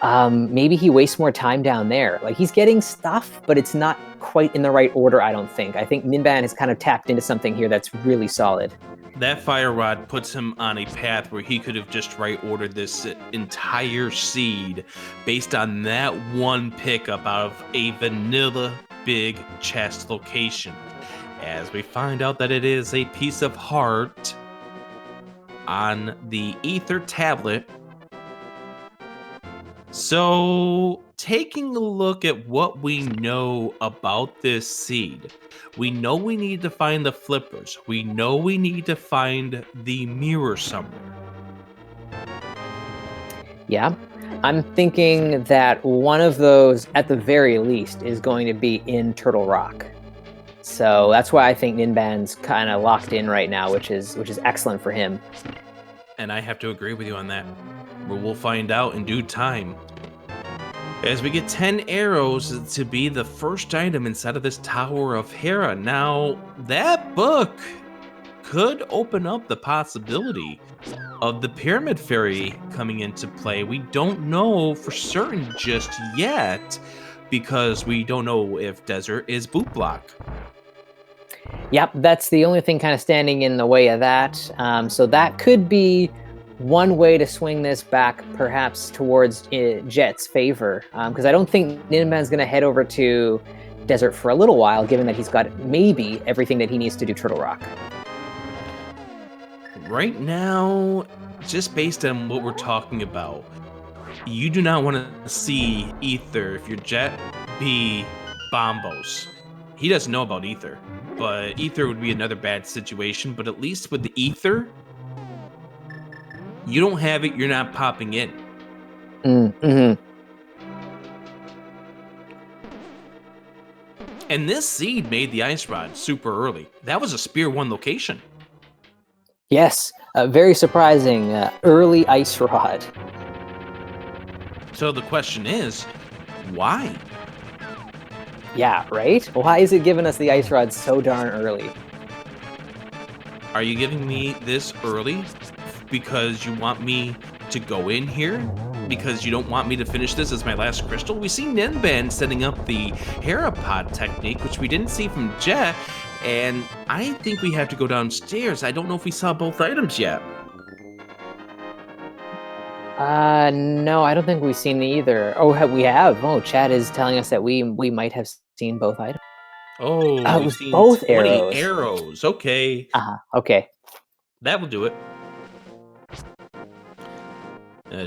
Maybe he wastes more time down there. Like, he's getting stuff, but it's not quite in the right order, I don't think. I think Ninban has kind of tapped into something here that's really solid. That fire rod puts him on a path where he could have just right ordered this entire seed based on that one pickup out of a vanilla big chest location. As we find out that it is a piece of heart on the ether tablet. So taking a look at what we know about this seed, we know we need to find the flippers. We know we need to find the mirror somewhere. Yeah. I'm thinking that one of those, at the very least, is going to be in Turtle Rock. So that's why I think Ninban's kind of locked in right now, which is excellent for him. And I have to agree with you on that. But we'll find out in due time. As we get 10 arrows to be the first item inside of this Tower of Hera. Now, that book could open up the possibility of the Pyramid Fairy coming into play. We don't know for certain just yet because we don't know if Desert is boot block. Yep, that's the only thing kind of standing in the way of that. So that could be one way to swing this back, perhaps towards Jet's favor, because I don't think Ninban's going to head over to Desert for a little while, given that he's got maybe everything that he needs to do Turtle Rock. Right now, just based on what we're talking about, you do not want to see Ether, if you're Jet, be Bombos. He doesn't know about Ether, but Ether would be another bad situation. But at least with the Ether, you don't have it, you're not popping in. Mm-hmm. And this seed made the Ice Rod super early. That was a Spear 1 location. Yes, very surprising. Early Ice Rod. So the question is, why? Yeah, right? Why is it giving us the Ice Rod so darn early? Are you giving me this early because you want me to go in here? Because you don't want me to finish this as my last crystal? We see Ninban setting up the Herapod technique, which we didn't see from Jet, and I think we have to go downstairs. I don't know if we saw both items yet. No, I don't think we've seen either. Oh, we have. Oh, Chad is telling us that we might have seen both items. Oh, It we've was seen both 20 arrows. arrows. Okay. Okay. That will do it.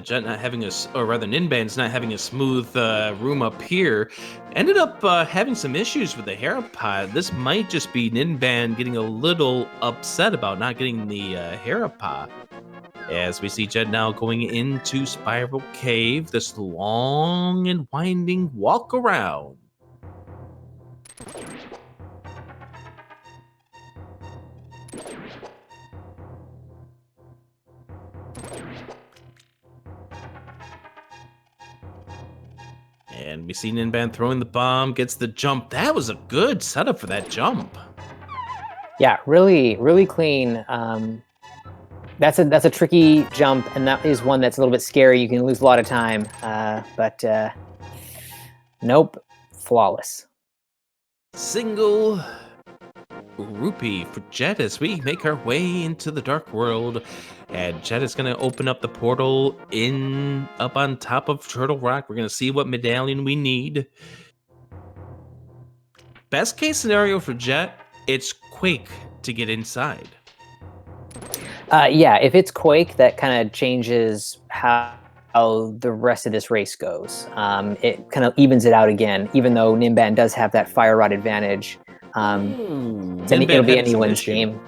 Jet not having a, or rather Ninban's not having a smooth room up here. Ended up having some issues with the Herapod. This might just be Ninban getting a little upset about not getting the Herapod. As we see Jet now going into Spiral Cave, this long and winding walk around. And we see Ninban throwing the bomb, gets the jump. That was a good setup for that jump. Yeah, really, really clean. That's a tricky jump, and that is one that's a little bit scary. You can lose a lot of time, but nope, flawless. Single rupee for Jet as we make our way into the dark world. And Jet is going to open up the portal up on top of Turtle Rock. We're going to see what medallion we need. Best case scenario for Jet, it's Quake to get inside. Yeah, if it's Quake, that kind of changes how the rest of this race goes. It kind of evens it out again, even though Ninban does have that fire rod advantage. It'll be anyone's game.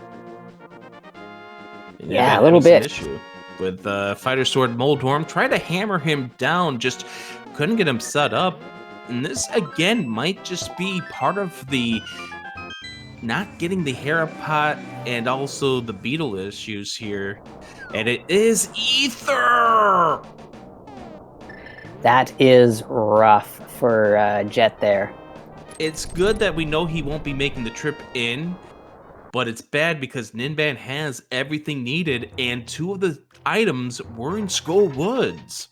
Yeah, a little bit. Issue with Fighter Sword Moldorm. Tried to hammer him down, just couldn't get him set up. And this, again, might just be part of the not getting the Herapot and also the beetle issues here. And it is Ether! That is rough for Jet there. It's good that we know he won't be making the trip in, but it's bad because Ninban has everything needed, and two of the items were in Skull Woods.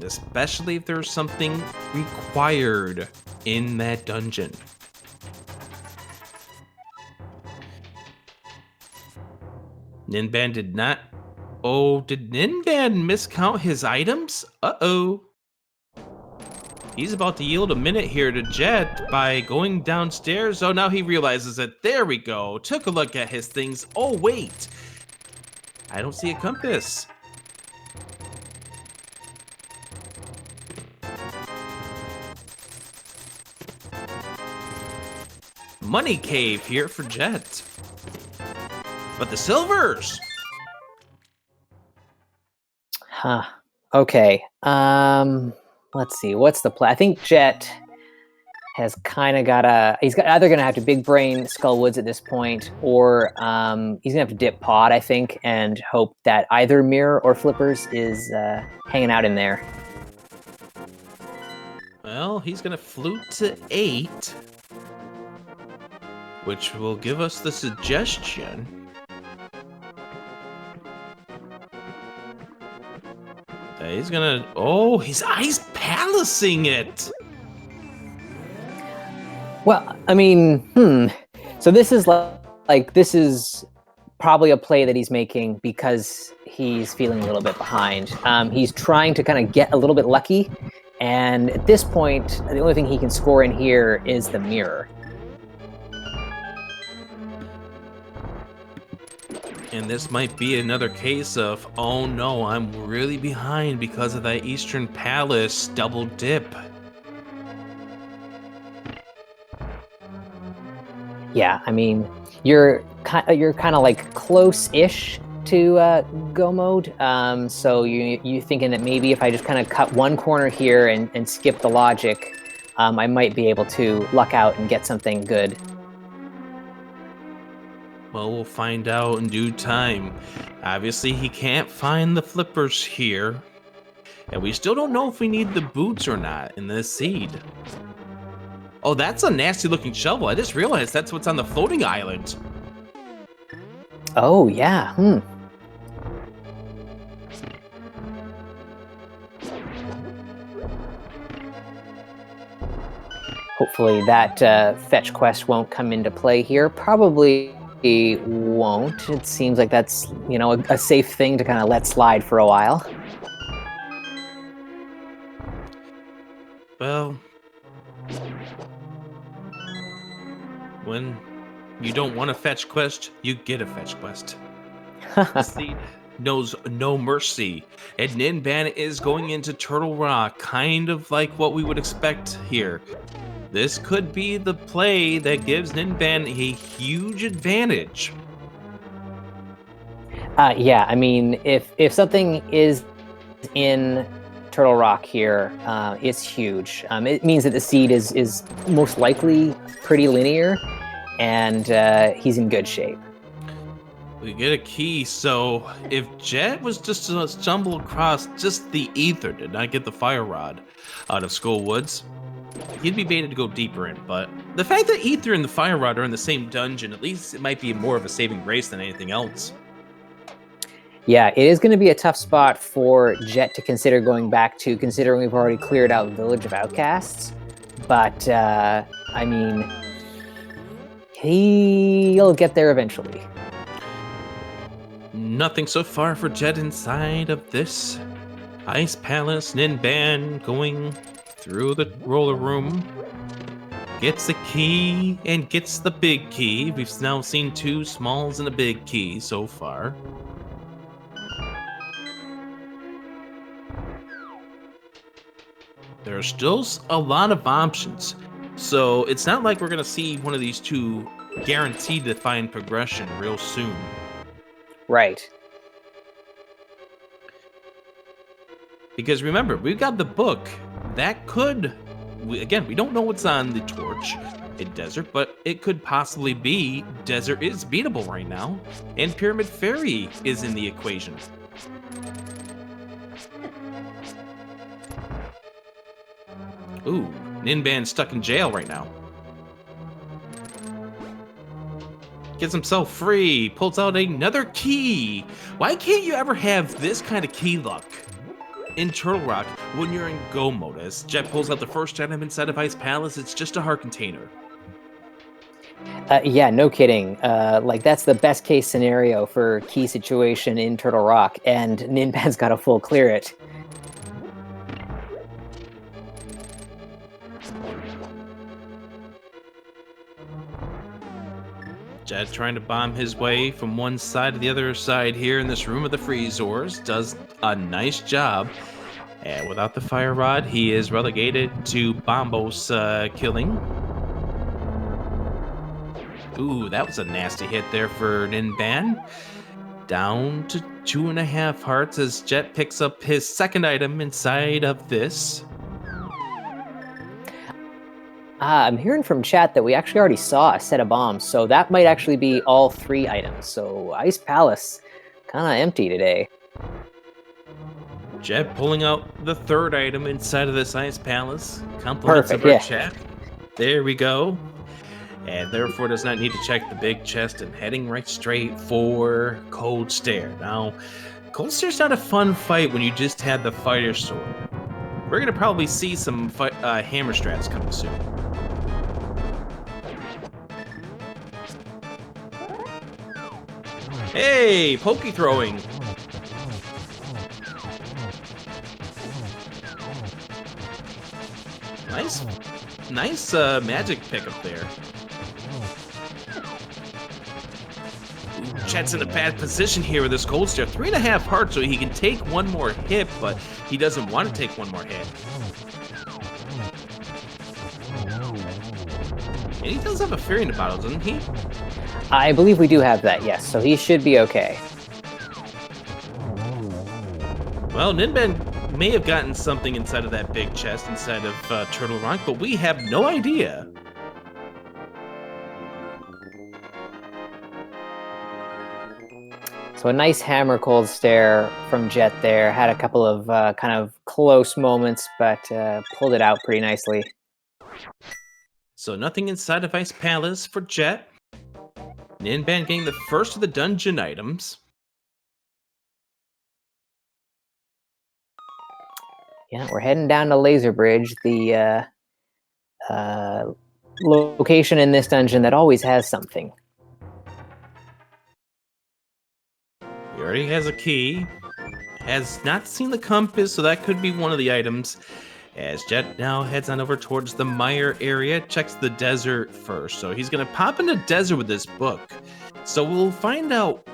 Especially if there's something required in that dungeon. Ninban did not... Oh, did Ninban miscount his items? Uh-oh. He's about to yield a minute here to Jet by going downstairs. Oh, now he realizes it. There we go. Took a look at his things. Oh, wait. I don't see a compass. Money cave here for Jet. But the silvers. Huh. Okay. Let's see. What's the plan? I think Jet has kind of got a. He's either going to have to big brain Skullwoods at this point, or he's going to have to dip Pod, I think, and hope that either Mirror or Flippers is hanging out in there. Well, he's going to flute to 8, which will give us the suggestion. He's gonna. Oh, he's ice palacing it. Well, I mean, So this is like this is probably a play that he's making because he's feeling a little bit behind. He's trying to kind of get a little bit lucky, and at this point, the only thing he can score in here is the mirror. And this might be another case of, oh no, I'm really behind because of that Eastern Palace double dip. Yeah, I mean, you're kind of like close-ish to go mode. So you thinking that maybe if I just kind of cut one corner here and skip the logic, I might be able to luck out and get something good. Well, we'll find out in due time. Obviously, he can't find the flippers here. And we still don't know if we need the boots or not in this seed. Oh, that's a nasty looking shovel. I just realized that's what's on the floating island. Oh, yeah. Hopefully that fetch quest won't come into play here. Probably won't. It seems like that's, a safe thing to kind of let slide for a while. Well, when you don't want a fetch quest, you get a fetch quest. The seed knows no mercy, and Ninban is going into Turtle Rock, kind of like what we would expect here. This could be the play that gives Ninban a huge advantage. Yeah, I mean, if something is in Turtle Rock here, it's huge. It means that the seed is most likely pretty linear, and he's in good shape. We get a key, so if Jet was just to stumble across just the ether, did not get the fire rod out of Skullwoods, he'd be baited to go deeper in. But the fact that ether and the fire rod are in the same dungeon, at least it might be more of a saving grace than anything else. Yeah, it is going to be a tough spot for Jet to consider going back to, considering we've already cleared out Village of Outcasts. But, I mean, he'll get there eventually. Nothing so far for Jet inside of this Ice Palace. Ninban going through the roller room. Gets the key and gets the big key. We've now seen 2 smalls and a big key so far. There are still a lot of options, so it's not like we're going to see one of these 2 guaranteed to find progression real soon. Right. Because remember, we've got the book that could, again, we don't know what's on the torch in Desert, but it could possibly be Desert is beatable right now, and Pyramid Fairy is in the equation. Ooh, Ninban's stuck in jail right now. Gets himself free, pulls out another key. Why can't you ever have this kind of key luck in Turtle Rock when you're in go mode? As Jet pulls out the first item inside of Ice Palace, it's just a heart container. Yeah, no kidding. Like, that's the best case scenario for key situation in Turtle Rock, and Ninban's got to full clear it. Jet trying to bomb his way from one side to the other side here in this room of the Freezors. Does a nice job. And without the fire rod, he is relegated to Bombos killing. Ooh, that was a nasty hit there for Ninban. Down to 2.5 hearts as Jet picks up his second item inside of this. I'm hearing from chat that we actually already saw a set of bombs, so that might actually be all 3 items. So Ice Palace, kind of empty today. Jet pulling out the third item inside of this Ice Palace. Compliments Perfect, of our yeah. chat. There we go. And therefore does not need to check the big chest and heading right straight for Cold Stare. Now, Cold Stare's not a fun fight when you just had the Fire Sword. We're going to probably see some hammer strats coming soon. Hey, pokey throwing. Nice magic pickup there. Chet's in a bad position here with this Cold Stare. 3.5 hearts, so he can take one more hit, but he doesn't want to take one more hit. And he does have a Fury in the bottle, doesn't he? I believe we do have that, yes. So he should be okay. Well, Ninban may have gotten something inside of that big chest, inside of Turtle Rock, but we have no idea. So a nice hammer Cold Stare from Jet there. Had a couple of kind of close moments, but pulled it out pretty nicely. So nothing inside of Ice Palace for Jet. Ninban getting the first of the dungeon items. Yeah, we're heading down to Laser Bridge, the location in this dungeon that always has something. He already has a key. Has not seen the compass, so that could be one of the items. As Jet now heads on over towards the mire area, checks the desert first. So he's going to pop into desert with this book. So we'll find out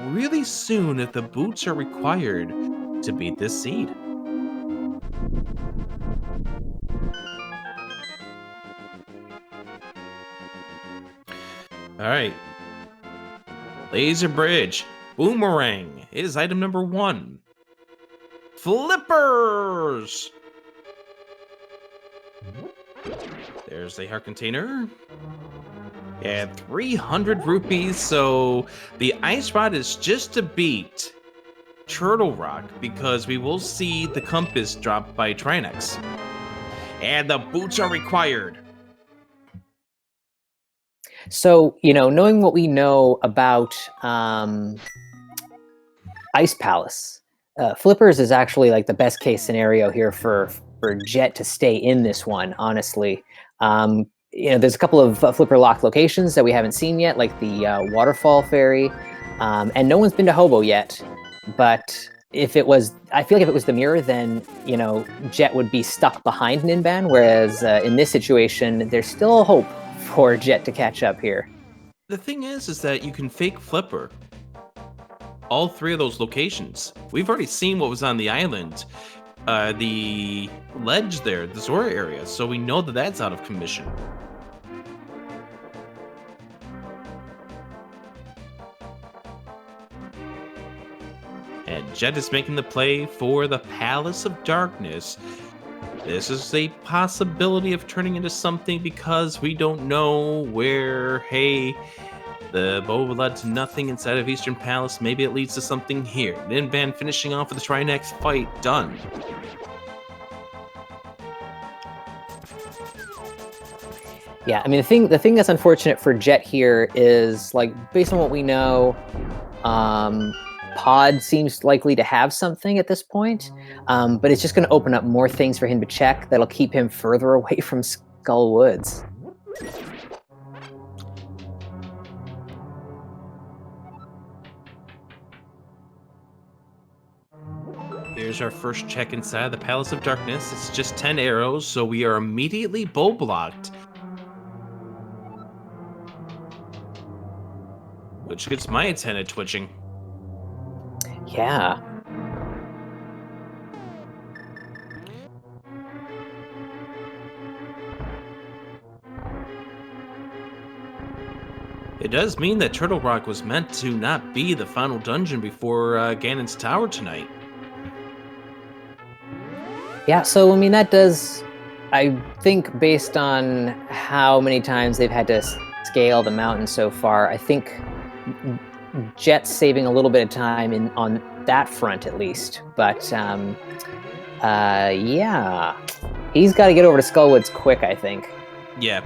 really soon if the boots are required to beat this seed. All right. Laser Bridge. Boomerang is item number 1. Flippers! There's the heart container. And 300 rupees, so the ice rod is just to beat Turtle Rock because we will see the compass dropped by Trinex. And the boots are required. So, you know, knowing what we know about Ice Palace, Flippers is actually like the best case scenario here for Jet to stay in this one, honestly. You know, there's a couple of Flipper locked locations that we haven't seen yet, like the Waterfall Ferry, and no one's been to Hobo yet. But if it was, I feel like if it was the mirror, then, you know, Jet would be stuck behind Ninban, whereas in this situation, there's still hope for Jet to catch up here. The thing is that you can fake Flipper all 3 of those locations. We've already seen what was on the island, the ledge there, the Zora area, so we know that that's out of commission. And Jet is making the play for the Palace of Darkness. This is a possibility of turning into something because we don't know where, hey, the bow led to nothing inside of Eastern Palace. Maybe it leads to something here. Ninban finishing off with the Trinex fight done. Yeah, I mean, the thing that's unfortunate for Jet here is, like, based on what we know, Pod seems likely to have something at this point, but it's just going to open up more things for him to check that'll keep him further away from Skull Woods. Here's our first check inside the Palace of Darkness. It's just 10 arrows, so we are immediately bow blocked. which gets my antenna twitching. Yeah. It does mean that Turtle Rock was meant to not be the final dungeon before Ganon's Tower tonight. Yeah, so I mean that does, I think based on how many times they've had to scale the mountain so far, I think Jet's saving a little bit of time on that front at least. But yeah, he's got to get over to Skullwoods quick, I think. Yeah.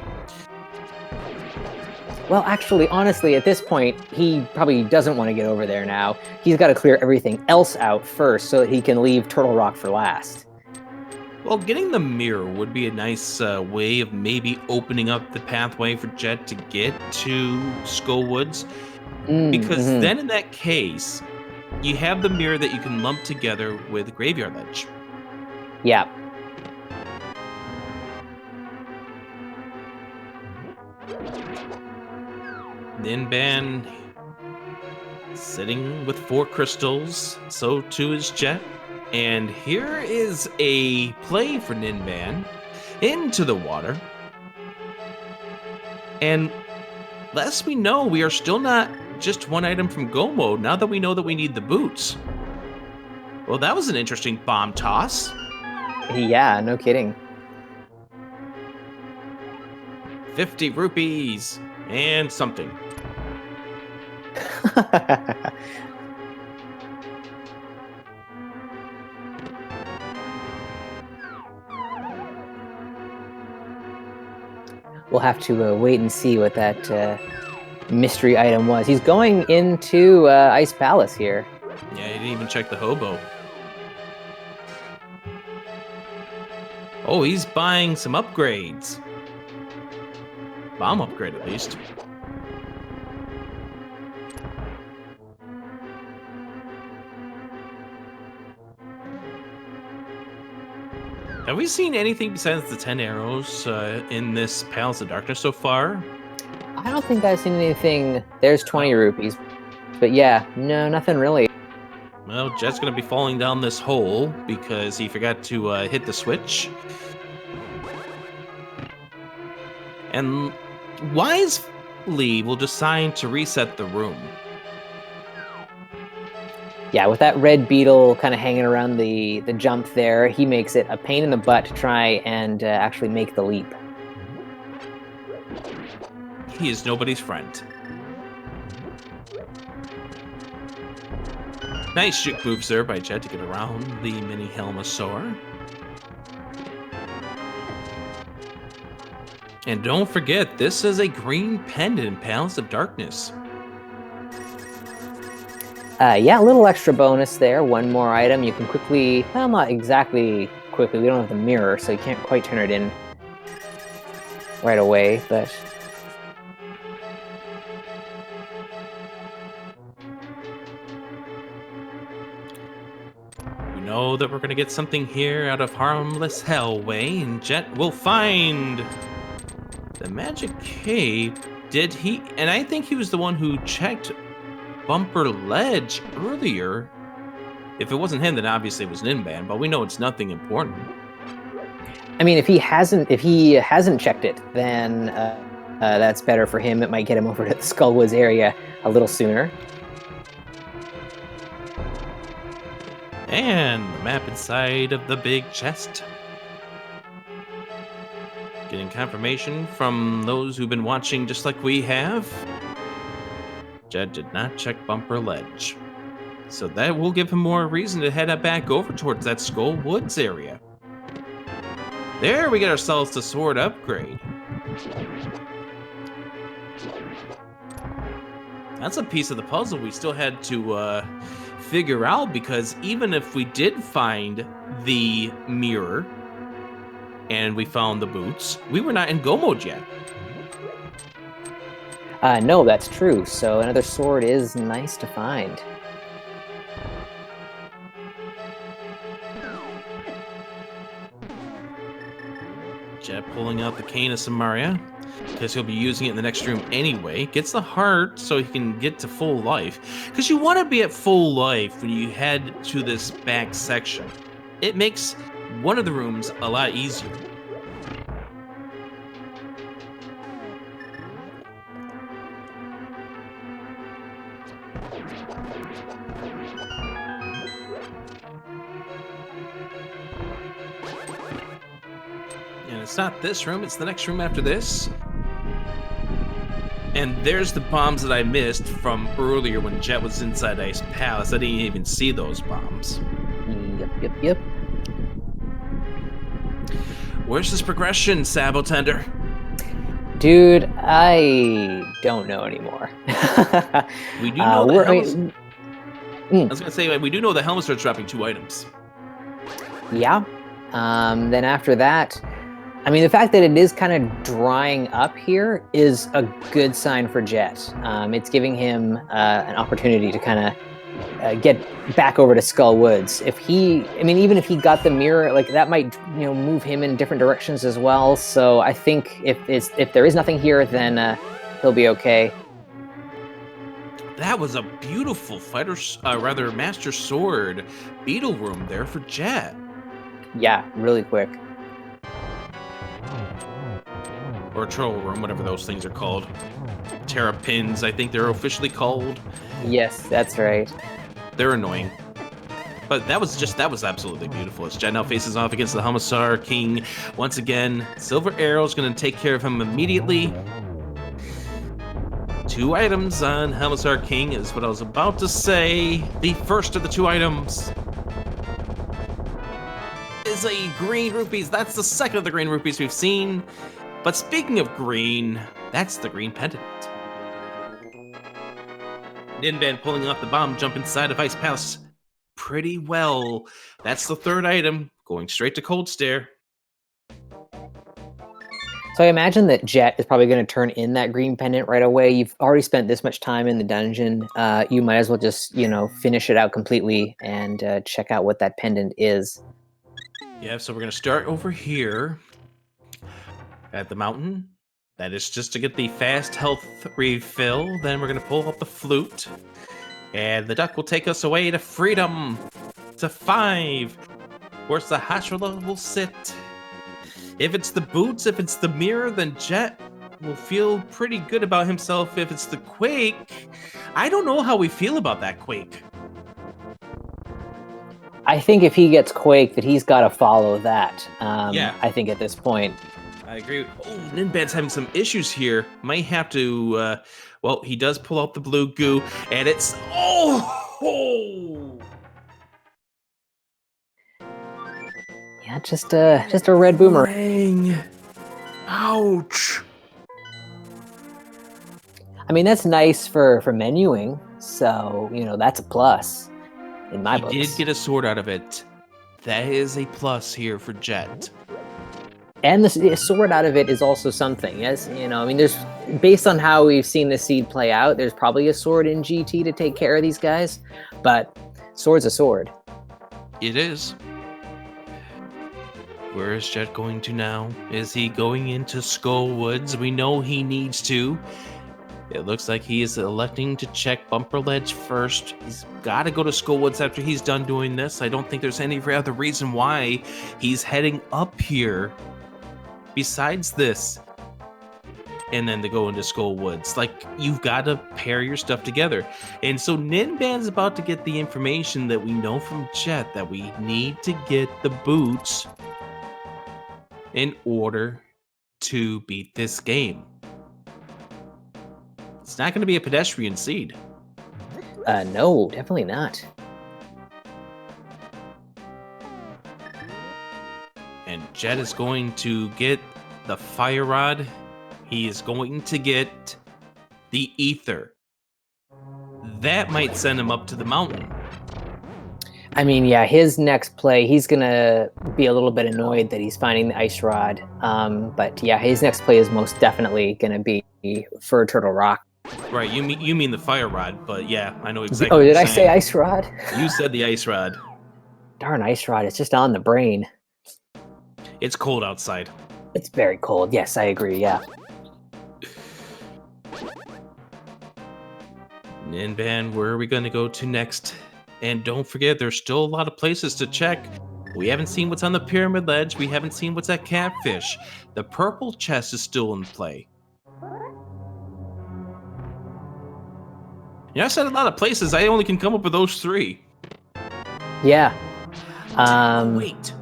Well, actually, honestly, at this point, he probably doesn't want to get over there now. He's got to clear everything else out first so that he can leave Turtle Rock for last. Well, getting the mirror would be a nice way of maybe opening up the pathway for Jet to get to Skullwoods. Because then in that case, you have the mirror that you can lump together with Graveyard Ledge. Yeah. Ninban sitting with 4 crystals, so too is Jet. And here is a play for Ninban into the water. And lest we know, we are still not just one item from Go Mode now that we know that we need the boots. Well, that was an interesting bomb toss. Yeah, no kidding. 50 rupees and something. We'll have to wait and see what that mystery item was. He's going into Ice Palace here. Yeah, he didn't even check the hobo. Oh, he's buying some upgrades. Bomb upgrade, at least. Have we seen anything besides the 10 arrows in this Palace of Darkness so far? I don't think I've seen anything. There's 20 rupees. But yeah, no, nothing really. Well, Jet's going to be falling down this hole because he forgot to hit the switch. And wisely will decide to reset the room. Yeah, with that red beetle kind of hanging around the jump there, he makes it a pain in the butt to try and actually make the leap. He is nobody's friend. Nice shoot moves there by Jet to get around the mini Helmasaur. And don't forget, this is a green pendant in Palace of Darkness. Yeah, a little extra bonus there. One more item. You can quickly, well, not exactly quickly. We don't have the mirror, so you can't quite turn it in right away, but... We know that we're going to get something here out of Harmless Hellway, and Jet will find the magic cape. Did he? And I think he was the one who checked Bumper Ledge earlier. If it wasn't him, then obviously it was Ninban, but we know it's nothing important. I mean, if he hasn't checked it, then that's better for him. It might get him over to the Skullwoods area a little sooner. And the map inside of the big chest. Getting confirmation from those who've been watching just like we have. Jet did not check Bumper Ledge. So that will give him more reason to head back over towards that Skull Woods area. There we get ourselves the sword upgrade. That's a piece of the puzzle we still had to figure out, because even if we did find the mirror and we found the boots, we were not in Go Mode yet. No, that's true. So another sword is nice to find. Jet pulling out the Cane of Samaria. because he'll be using it in the next room anyway. Gets the heart so he can get to full life, because you want to be at full life when you head to this back section. It makes one of the rooms a lot easier. And it's not this room, it's the next room after this. And there's the bombs that I missed from earlier when Jet was inside Ice Palace. I didn't even see those bombs. Yep. Where's this progression, Sabotender? Dude, I don't know anymore. We do know the helmets. I was gonna say, we do know the helmet starts dropping 2 items. Yeah. Then after that, I mean, the fact that it is kind of drying up here is a good sign for Jet. It's giving him an opportunity to kind of get back over to Skull Woods. Even if he got the mirror, like that might, move him in different directions as well. So I think if there is nothing here, then he'll be okay. That was a beautiful Master Sword Beetle room there for Jet. Yeah, really quick. Or Troll Room, whatever those things are called. Terrapins, I think they're officially called. Yes, that's right. They're annoying. But that was absolutely beautiful. As Jet now faces off against the Helmsar King. Once again, Silver Arrow's going to take care of him immediately. 2 items on Helmsar King is what I was about to say. The first of the 2 items is a green rupees. That's the second of the green rupees we've seen. But speaking of green, that's the green pendant. Ninban pulling off the bomb jump inside of Ice Palace pretty well. That's the 3rd item, going straight to Cold Stare. So I imagine that Jet is probably going to turn in that green pendant right away. You've already spent this much time in the dungeon. You might as well just, finish it out completely and check out what that pendant is. Yeah, so we're going to start over here at the mountain. That is just to get the fast health refill. Then we're going to pull up the flute. And the duck will take us away to freedom. To 5. Where's the Hashra will sit? If it's the boots, if it's the mirror, then Jet will feel pretty good about himself. If it's the quake, I don't know how we feel about that quake. I think if he gets quake, that he's got to follow that. Yeah. I think at this point. I agree. Oh, Ninban's having some issues here. Might have to, well, he does pull out the blue goo, and it's, Yeah, just a red boomerang. Ouch. I mean, that's nice for menuing, so, that's a plus in my books. He did get a sword out of it. That is a plus here for Jet. And the sword out of it is also something. Yes, there's, based on how we've seen the seed play out, there's probably a sword in GT to take care of these guys, but sword's a sword. It is. Where is Jet going to now? Is he going into Skull Woods? We know he needs to. It looks like he is electing to check Bumper Ledge first. He's got to go to Skull Woods after he's done doing this. I don't think there's any other reason why he's heading up here besides this. And then to go into Skull Woods. Like, you've got to pair your stuff together. And so Ninban's about to get the information that we know from Jet, that we need to get the boots in order to beat this game. It's not going to be a pedestrian seed. No, definitely not. And Jet is going to get the fire rod. He is going to get the ether. That might send him up to the mountain. I mean, yeah, his next play, he's going to be a little bit annoyed that he's finding the ice rod. But yeah, his next play is most definitely going to be for Turtle Rock. Right, you mean the fire rod, but yeah, I know exactly. Oh, did I say ice rod? You said the ice rod. Darn ice rod, it's just on the brain. It's cold outside. It's very cold. Yes, I agree, yeah. Ninban, where are we going to go to next? And don't forget, there's still a lot of places to check. We haven't seen what's on the pyramid ledge. We haven't seen what's at Catfish. The purple chest is still in play. I said a lot of places. I only can come up with those 3. Yeah. Wait.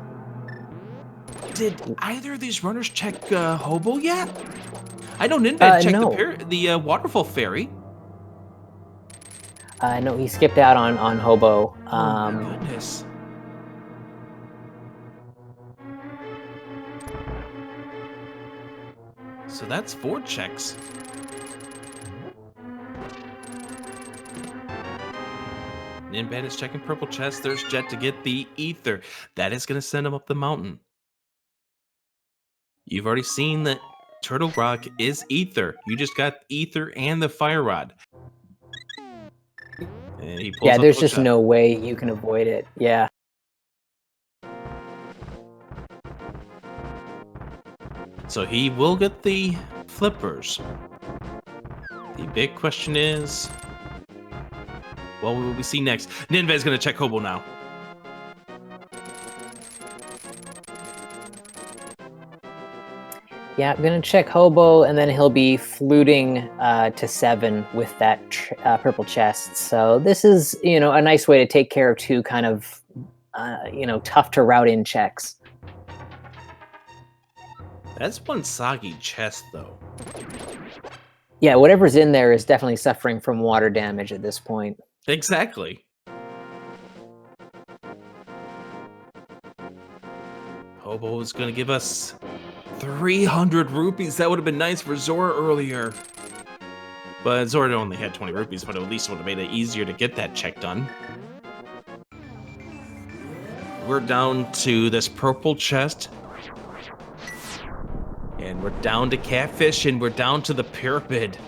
Did either of these runners check Hobo yet? I know Ninban checked no. the waterfall fairy. No, he skipped out on Hobo. Oh my goodness. So that's 4 checks. Ninban is checking purple chest. There's Jet to get the ether. That is going to send him up the mountain. You've already seen that Turtle Rock is ether. You just got ether and the fire rod. And he pulls yeah, up there's the just chest. no way you can avoid it. Yeah. So he will get the flippers. The big question is, what will we see next? Ninban's going to check Hobo now. Yeah, I'm gonna check Hobo, and then he'll be fluting to 7 with that purple chest. So this is, a nice way to take care of 2 kind of, tough to route in checks. That's one soggy chest, though. Yeah, whatever's in there is definitely suffering from water damage at this point. Exactly. Hobo is going to give us 300 rupees. That would have been nice for Zora earlier. But Zora only had 20 rupees, but at least it would have made it easier to get that check done. We're down to this purple chest. And we're down to Catfish, and we're down to the pyramid.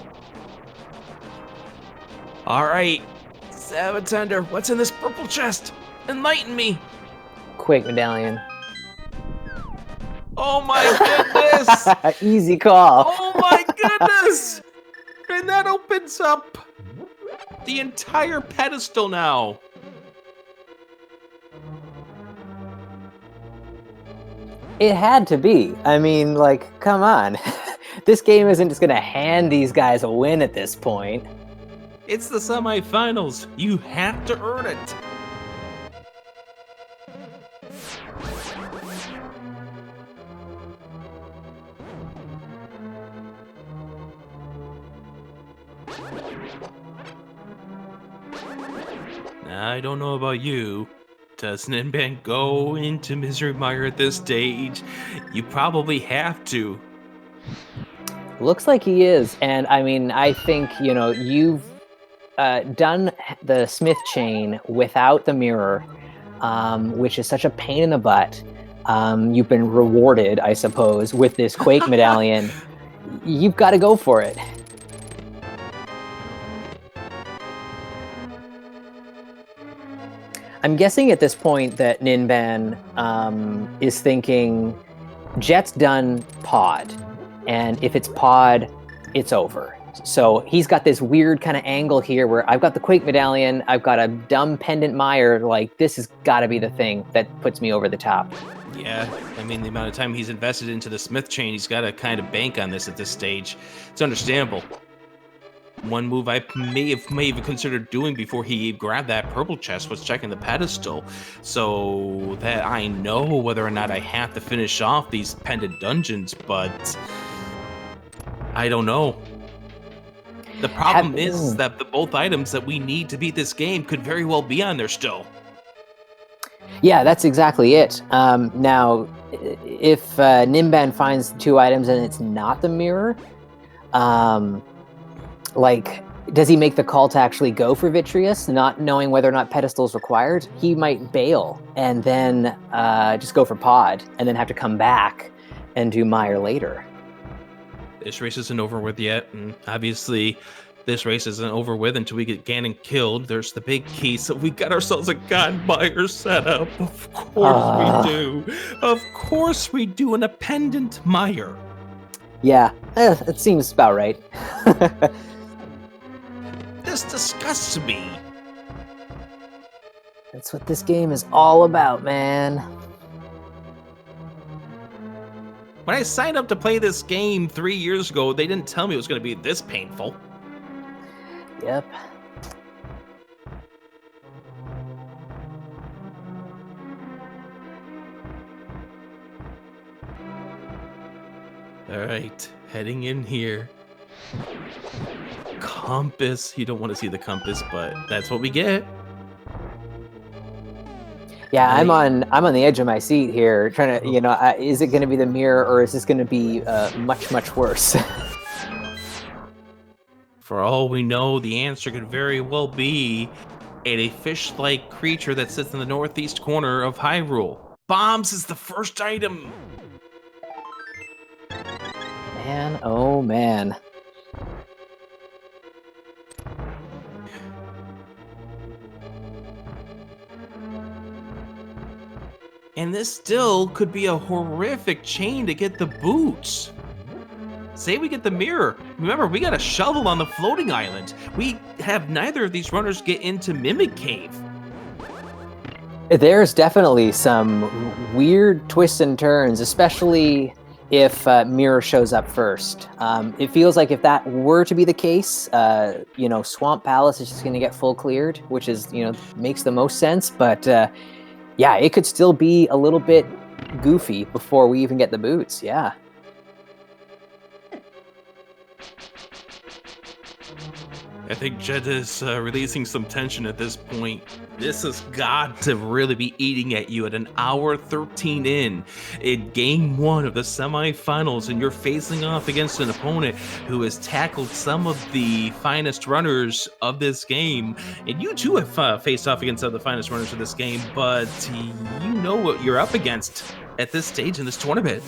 Alright, Sabatender, what's in this purple chest? Enlighten me! Quake medallion. Oh my goodness! Easy call. Oh my goodness! And that opens up the entire pedestal now. It had to be. I mean, come on. This game isn't just gonna hand these guys a win at this point. It's the semifinals. You have to earn it. Now, I don't know about you. Does Ninban go into Misery Mire at this stage? You probably have to. Looks like he is, and I mean, I think, you've done the Smith chain without the mirror, which is such a pain in the butt. You've been rewarded, I suppose, with this Quake medallion. You've got to go for it. I'm guessing at this point that Ninban is thinking, Jet's done pod, and if it's pod, it's over. So he's got this weird kind of angle here where I've got the Quake medallion, I've got a dumb pendant mire, this has got to be the thing that puts me over the top. Yeah, I mean, the amount of time he's invested into the Smith chain, he's got to kind of bank on this at this stage. It's understandable. One move I may have considered doing before he grabbed that purple chest was checking the pedestal, so that I know whether or not I have to finish off these pendant dungeons, but I don't know. The problem is that the both items that we need to beat this game could very well be on there still. Yeah, that's exactly it. Now, if Ninban finds 2 items and it's not the mirror, does he make the call to actually go for Vitreous, not knowing whether or not pedestal is required? He might bail and then just go for pod and then have to come back and do Mire later. This race isn't over with yet, and obviously this race isn't over with until we get Ganon killed. There's the big key, so we got ourselves a God Mire setup. Of course we do. Of course we do, an appendant Mire. Yeah, it seems about right. This disgusts me. That's what this game is all about, man. When I signed up to play this game 3 years ago, they didn't tell me it was going to be this painful. Yep. All right, heading in here. Compass. You don't want to see the compass, but that's what we get. Yeah, I'm on the edge of my seat here, trying to, is it going to be the mirror, or is this going to be much, much worse? For all we know, the answer could very well be a fish-like creature that sits in the northeast corner of Hyrule. Bombs is the first item. Man, oh man. And this still could be a horrific chain to get the boots. Say we get the mirror. Remember, we got a shovel on the floating island. We have neither of these runners get into Mimic Cave. There's definitely some weird twists and turns, especially if Mirror shows up first. It feels like if that were to be the case, Swamp Palace is just going to get full cleared, which is, makes the most sense. But yeah, it could still be a little bit goofy before we even get the boots. Yeah. I think Jet is releasing some tension at this point. This has got to really be eating at you at an hour 13 in game 1 of the semifinals, and you're facing off against an opponent who has tackled some of the finest runners of this game. And you too have faced off against some of the finest runners of this game, but you know what you're up against at this stage in this tournament.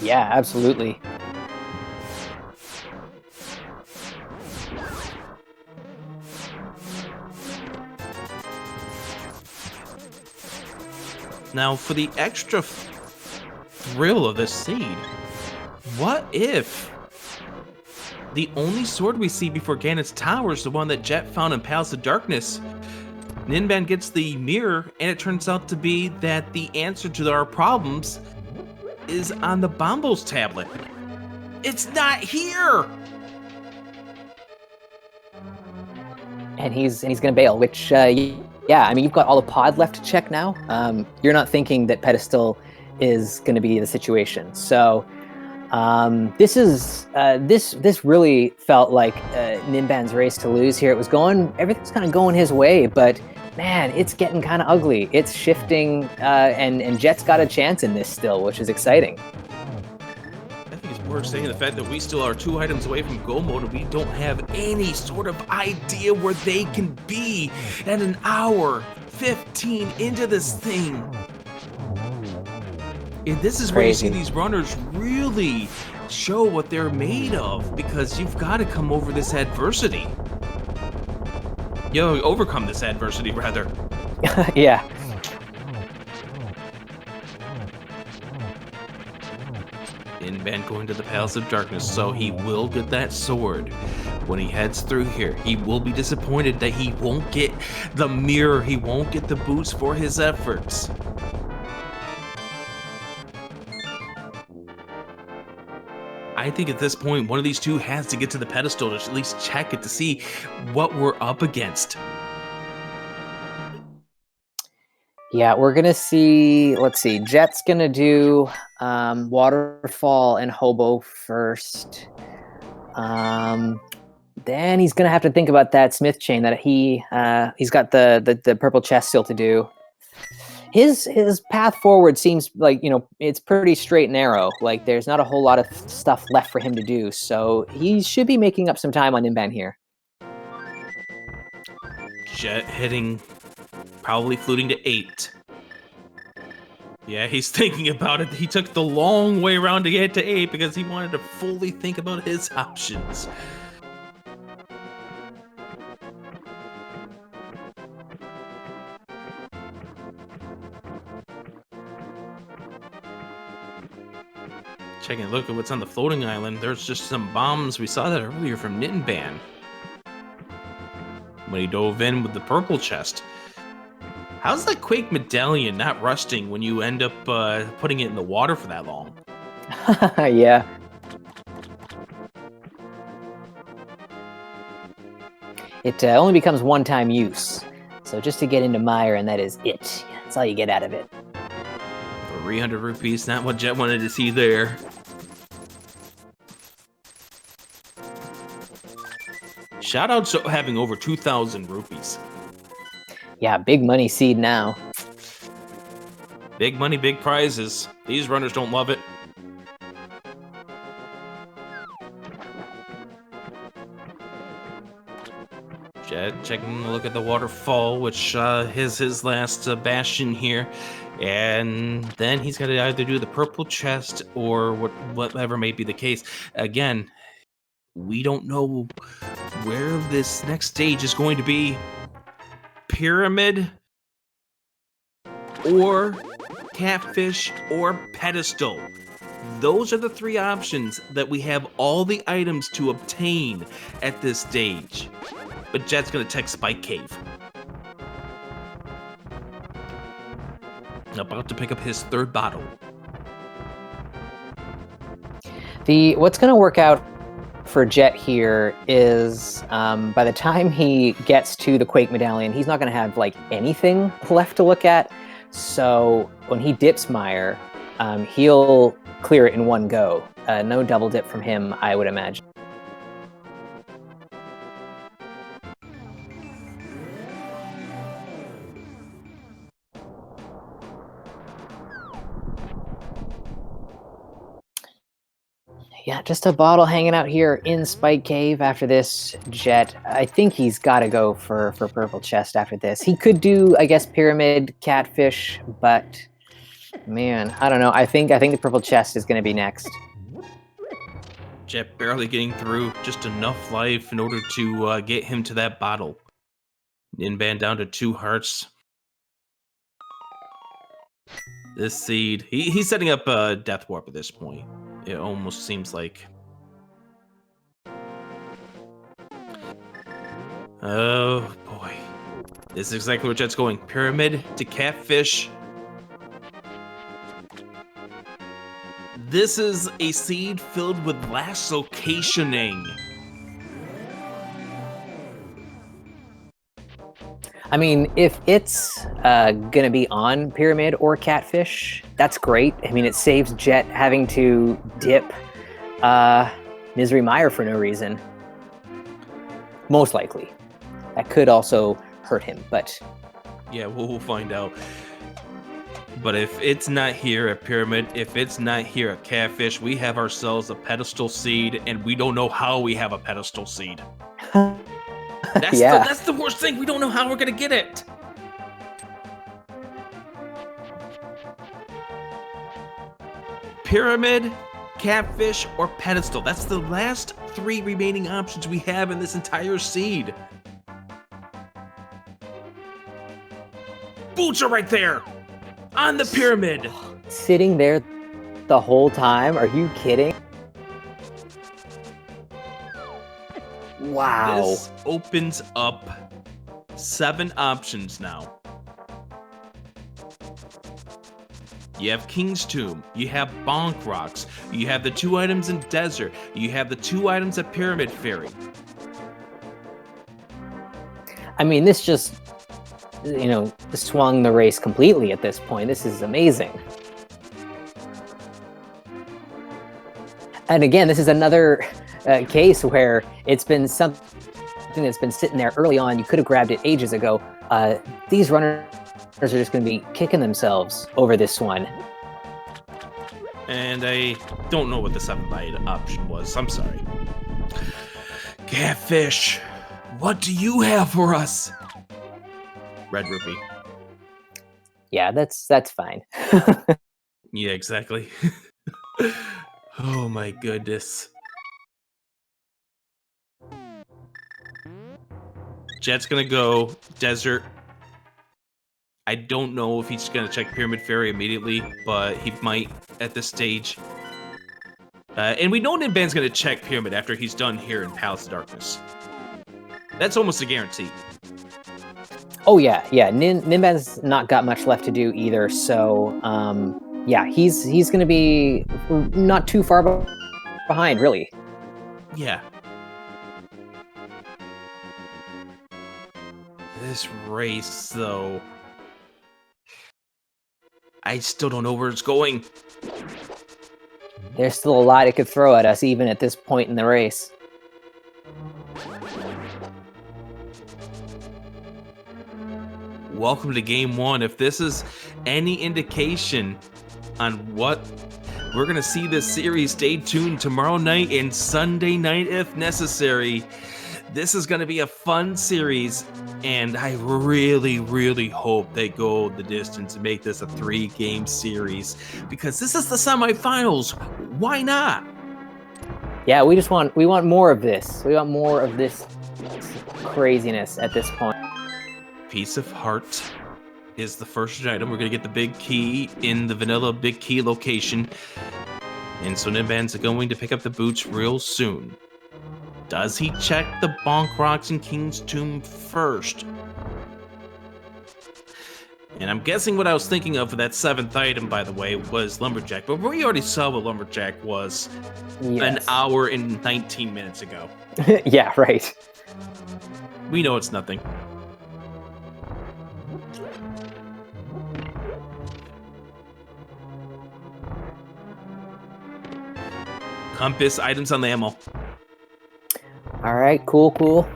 Yeah, absolutely. Now, for the extra thrill of this seed, what if the only sword we see before Ganon's Tower is the one that Jet found in Palace of Darkness? Ninban gets the mirror, and it turns out to be that the answer to our problems is on the Bombos tablet. It's not here! And he's gonna bail, which yeah, I mean, you've got all the pod left to check now. You're not thinking that pedestal is going to be the situation. So this really felt like Ninban's race to lose here. Everything's kind of going his way, but man, it's getting kind of ugly. It's shifting, and Jet's got a chance in this still, which is exciting. I think it's worth saying the fact that we still are 2 items away from go mode, and we don't have any sort of idea where they can be at an hour 15 into this thing. And this is where you see these runners really show what they're made of, because you've got to come over this adversity. Overcome this adversity, rather. Yeah. Ninban going to the Palace of Darkness, so he will get that sword. When he heads through here, he will be disappointed that he won't get the mirror, he won't get the boots for his efforts. I think at this point, one of these two has to get to the pedestal to at least check it to see what we're up against. Yeah, we're gonna see. Let's see. Jet's gonna do Waterfall and Hobo first. Then he's gonna have to think about that Smith chain that he's got the purple chest still to do. His path forward seems like, it's pretty straight and narrow. Like there's not a whole lot of stuff left for him to do. So he should be making up some time on Ninban here. Jet hitting, probably fluting to 8. Yeah, he's thinking about it. He took the long way around to get to 8 because he wanted to fully think about his options. Taking a look at what's on the floating island, there's just some bombs. We saw that earlier from Ninban. when he dove in with the purple chest. How's that Quake medallion not rusting when you end up putting it in the water for that long? Yeah. It only becomes one-time use. So just to get into Mire, and that is it. That's all you get out of it. 300 rupees, not what Jet wanted to see there. Shout out to having over 2,000 rupees. Yeah, big money seed now. Big money, big prizes. These runners don't love it. Jet checking a look at the waterfall, which is his last bastion here. And then he's got to either do the purple chest or whatever may be the case. Again, we don't know where this next stage is going to be. Pyramid or catfish or pedestal. Those are the three options that we have all the items to obtain at this stage. But Jet's gonna check Spike Cave. About to pick up his third bottle. What's going to work out for Jet here is by the time he gets to the Quake medallion, he's not going to have like anything left to look at. So when he dips Mire, he'll clear it in one go. No double dip from him, I would imagine. Yeah, just a bottle hanging out here in Spike Cave after this. Jet, I think he's got to go for purple chest after this. He could do, I guess, pyramid, catfish, but man, I don't know. I think the purple chest is going to be next. Jet barely getting through, just enough life in order to get him to that bottle. Ninban down to 2 hearts. This seed, he's setting up a death warp at this point. It almost seems like. Oh boy. This is exactly where Jet's going. Pyramid to catfish. This is a seed filled with lasso locationing. I mean, if it's gonna be on pyramid or catfish, that's great. I mean, it saves Jet having to dip Misery Mire for no reason. Most likely. That could also hurt him, but... Yeah, we'll find out. But if it's not here at pyramid, if it's not here at catfish, we have ourselves a pedestal seed, and we don't know how we have a pedestal seed. That's the worst thing. We don't know how we're gonna get it. Pyramid, catfish, or pedestal. That's the last 3 remaining options we have in this entire seed. Boots are right there on the pyramid. Sitting there the whole time? Are you kidding? Wow. This opens up 7 options now. You have King's Tomb, you have Bonk Rocks, you have the 2 items in Desert, you have the 2 items at Pyramid Fairy. I mean, this just, swung the race completely at this point. This is amazing. And again, this is another case where it's been something that's been sitting there early on. You could have grabbed it ages ago. These runners are just going to be kicking themselves over this one. And I don't know what the 7-bite option was. I'm sorry. Catfish, what do you have for us? Red rupee. Yeah, that's fine. Yeah, exactly. Oh my goodness. Jet's gonna go Desert. I don't know if he's gonna check Pyramid Fairy immediately, but he might at this stage. And we know Ninban's gonna check Pyramid after he's done here in Palace of Darkness. That's almost a guarantee. Oh yeah, yeah. Ninban's not got much left to do either, so yeah, he's gonna be not too far behind, really. Yeah. This race, though, I still don't know where it's going. There's still a lot it could throw at us, even at this point in the race. Welcome to game one. If this is any indication on what we're going to see this series, stay tuned tomorrow night and Sunday night if necessary. This is going to be a fun series, and I really, really hope they go the distance and make this a 3-game series, because this is the semifinals. Why not? Yeah, we want more of this. We want more of this craziness at this point. Piece of Heart is the first item. We're going to get the big key in the vanilla big key location. And so Ninban's going to pick up the boots real soon. Does he check the Bonk Rocks and King's Tomb first? And I'm guessing what I was thinking of for that 7th item, by the way, was Lumberjack. But we already saw what Lumberjack was an hour and 19 minutes ago. Yeah, right. We know it's nothing. Compass items on the ammo. All right, cool.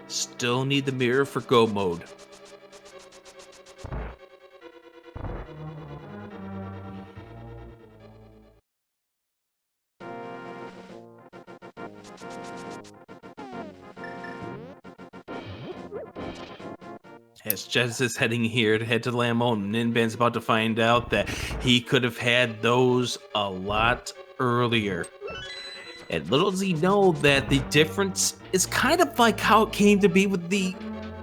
Still need the mirror for go mode. As Jez is heading here to head to the Lambo, Ninban's about to find out that he could have had those a lot earlier. And little does he know that the difference is kind of like how it came to be with the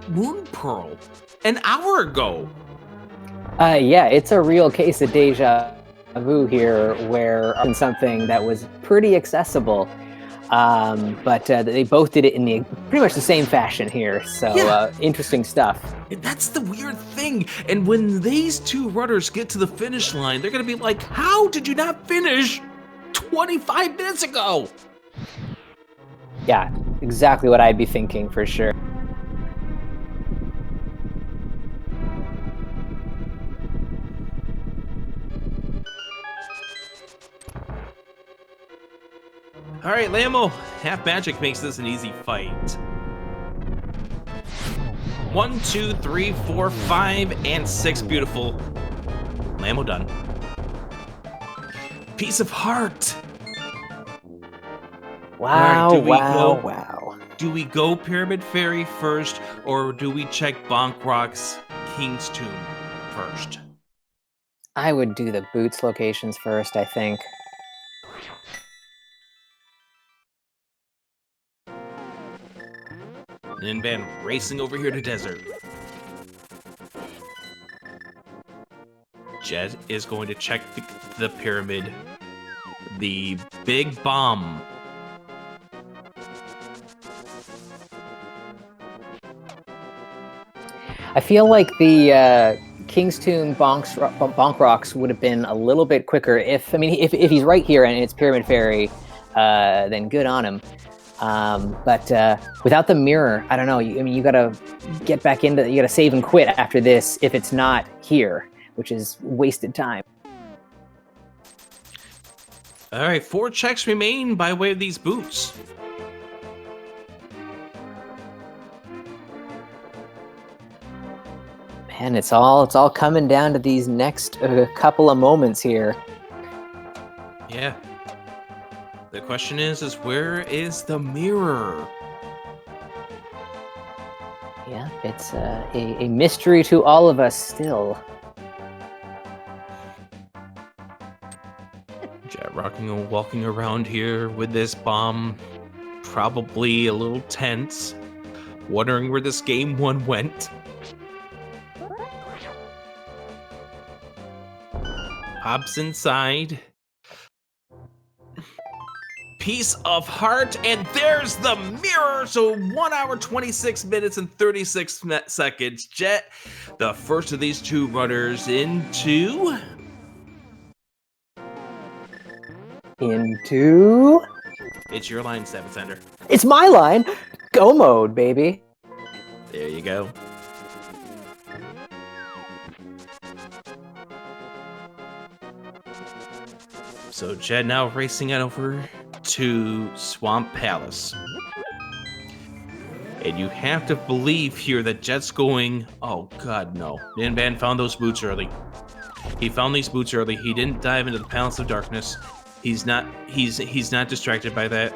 Moon Pearl an hour ago. Yeah, it's a real case of deja vu here, where something that was pretty accessible. But they both did it in pretty much the same fashion here, so Yeah. interesting stuff. And that's the weird thing. And when these two runners get to the finish line, they're going to be like, how did you not finish 25 minutes ago? Yeah, exactly what I'd be thinking for sure. All right, Lambo, half magic makes this an easy fight. 1, 2, 3, 4, 5, and 6. Beautiful. Lambo done. Piece of Heart. Wow, All right, wow. Do we go Pyramid Fairy first, or do we check Bonk Rock's King's Tomb first? I would do the boots locations first, I think. Ninban racing over here to desert. Jet is going to check the pyramid. The big bomb. I feel like the King's Tomb Bonk Rocks would have been a little bit quicker if he's right here and it's Pyramid Fairy, then good on him. But without the mirror, I don't know. You gotta get back you gotta save and quit after this if it's not here, which is wasted time. All right, 4 checks remain by way of these boots. Man, it's all coming down to these next couple of moments here. Yeah. The question is where is the mirror? Yeah, it's a mystery to all of us still. Jet rocking and walking around here with this bomb, probably a little tense, wondering where this game 1 went. Hops inside. piece of heart, and there's the mirror. So 1 hour, 26 minutes, and 36 seconds. Jet, the first of these two runners into... It's your line, Semifinals. It's my line. Go mode, baby. There you go. So Jet now racing it over to Swamp Palace. And you have to believe here that Jet's going, oh god, no. Ninban found those boots early. He found these boots early. He didn't dive into the Palace of Darkness. He's not distracted by that.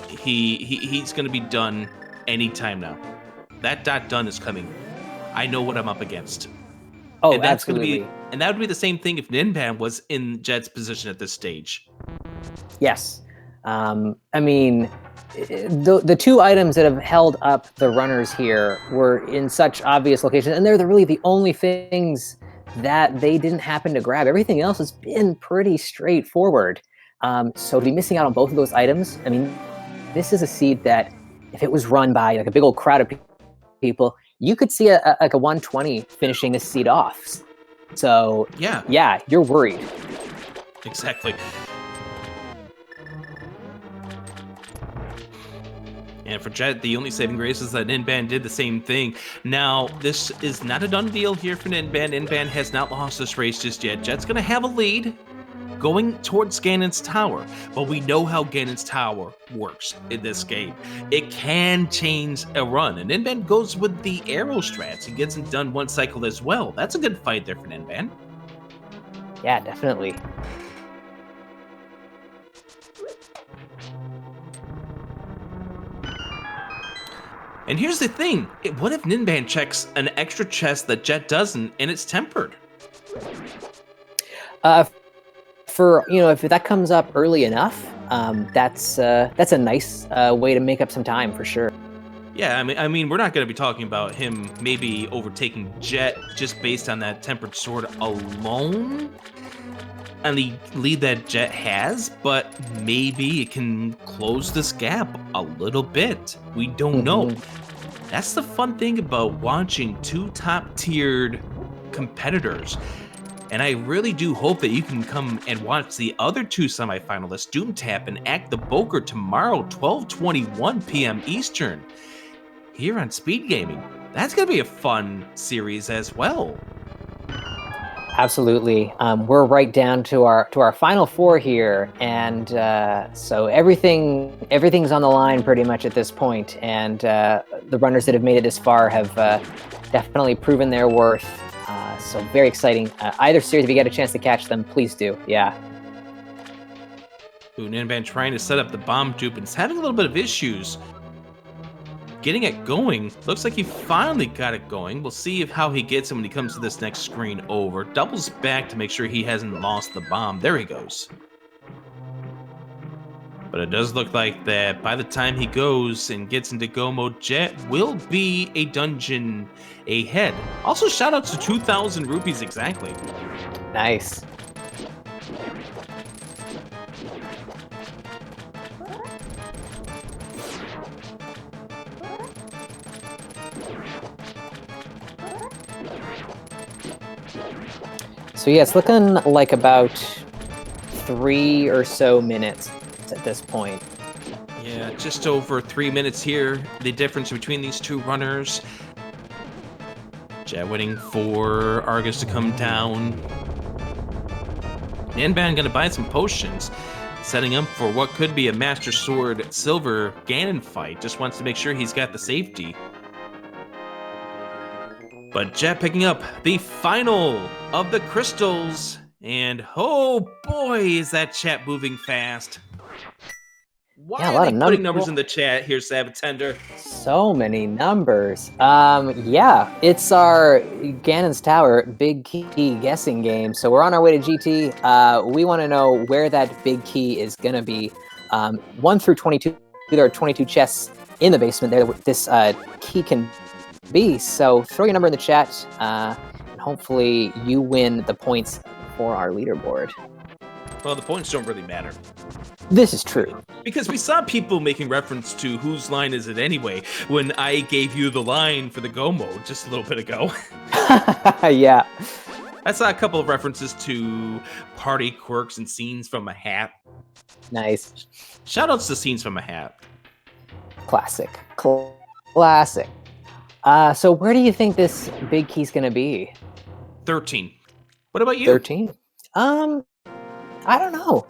He's gonna be done anytime now. That done is coming. I know what I'm up against. Oh, and that's absolutely. And that would be the same thing if Ninban was in Jet's position at this stage. Yes. I mean, the two items that have held up the runners here were in such obvious locations, and they're really the only things that they didn't happen to grab. Everything else has been pretty straightforward. So to be missing out on both of those items, I mean, this is a seed that if it was run by like a big old crowd of people, you could see like a 120 finishing this seed off. So yeah, you're worried. Exactly. And for Jet, the only saving grace is that Ninban did the same thing. Now, this is not a done deal here for Ninban. Ninban has not lost this race just yet. Jet's going to have a lead going towards Ganon's Tower. But we know how Ganon's Tower works in this game. It can change a run. And Ninban goes with the arrow strats. He gets it done one cycle as well. That's a good fight there for Ninban. Yeah, definitely. And here's the thing. What if Ninban checks an extra chest that Jet doesn't, and it's tempered? If that comes up early enough, that's a nice way to make up some time for sure. Yeah, I mean, we're not going to be talking about him maybe overtaking Jet just based on that tempered sword alone and the lead that Jet has, but maybe it can close this gap a little bit. We don't know. That's the fun thing about watching two top-tiered competitors. And I really do hope that you can come and watch the other two semifinalists, Doomtap and Act the Boker, tomorrow, 12:21 p.m. Eastern, here on Speed Gaming. That's going to be a fun series as well. Absolutely. We're right down to our final four here, and so everything's on the line pretty much at this point. And the runners that have made it this far have definitely proven their worth. So very exciting. Either series, if you get a chance to catch them, please do. Yeah. Ninban trying to set up the bomb dupe and is having a little bit of issues getting it going. Looks like he finally got it going. We'll see how he gets it when he comes to this next screen over. Doubles back to make sure he hasn't lost the bomb. There he goes. But it does look like that by the time he goes and gets into go mode, Jet will be a dungeon ahead. Also, shout out to 2,000 rupees exactly. Nice. So yeah, it's looking like about 3 or so minutes at this point. Yeah, just over 3 minutes here. The difference between these two runners. Jet waiting for Argus to come down. Ninban gonna buy some potions, setting up for what could be a Master Sword Silver Ganon fight. Just wants to make sure he's got the safety. But Jet picking up the final of the crystals. And oh boy, is that chat moving fast. Why yeah, a are lot they of putting numbers in the chat here, Sabatender? So many numbers. Yeah, it's our Ganon's Tower Big Key guessing game. So we're on our way to GT. We want to know where that big key is going to be. 1 through 22, there are 22 chests in the basement there. This key can be. So throw your number in the chat, and hopefully you win the points for our leaderboard. Well, the points don't really matter. This is true. Because we saw people making reference to whose line is it anyway when I gave you the line for the Go mode just a little bit ago. Yeah. I saw a couple of references to party quirks and scenes from a hat. Nice. Shoutouts to scenes from a hat. Classic. Classic. So where do you think this big key's gonna be? 13. What about you? 13. I don't know.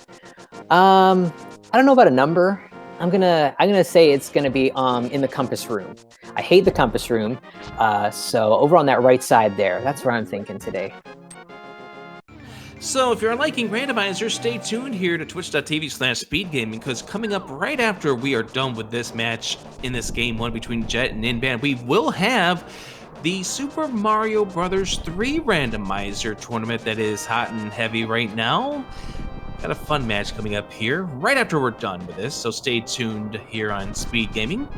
I don't know about a number. I'm gonna say it's gonna be in the compass room. I hate the compass room. So over on that right side there, that's where I'm thinking today. So if you're liking Randomizer, stay tuned here to twitch.tv/speedgaming, because coming up right after we are done with this match in this game 1 between Jet and Ninban, we will have the Super Mario Bros. 3 Randomizer tournament that is hot and heavy right now. Got a fun match coming up here right after we're done with this, so stay tuned here on Speed Gaming.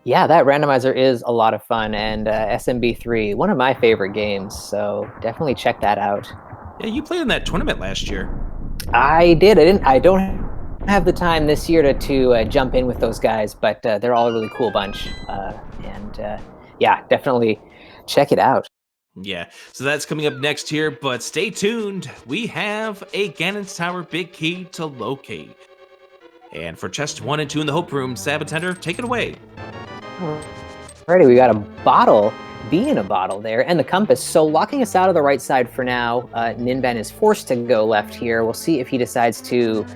Yeah, that Randomizer is a lot of fun, and SMB3, one of my favorite games, so definitely check that out. Yeah, you played in that tournament last year. I did. I don't have the time this year to jump in with those guys, but they're all a really cool bunch, and yeah, definitely check it out. Yeah, so that's coming up next here, but stay tuned. We have a Ganon's Tower big key to locate. And for chest 1 and 2 in the Hope Room, Sabatender, take it away. Alrighty, we got a bottle, bee in a bottle there, and the compass. So locking us out of the right side for now, Ninban is forced to go left here. We'll see if he decides to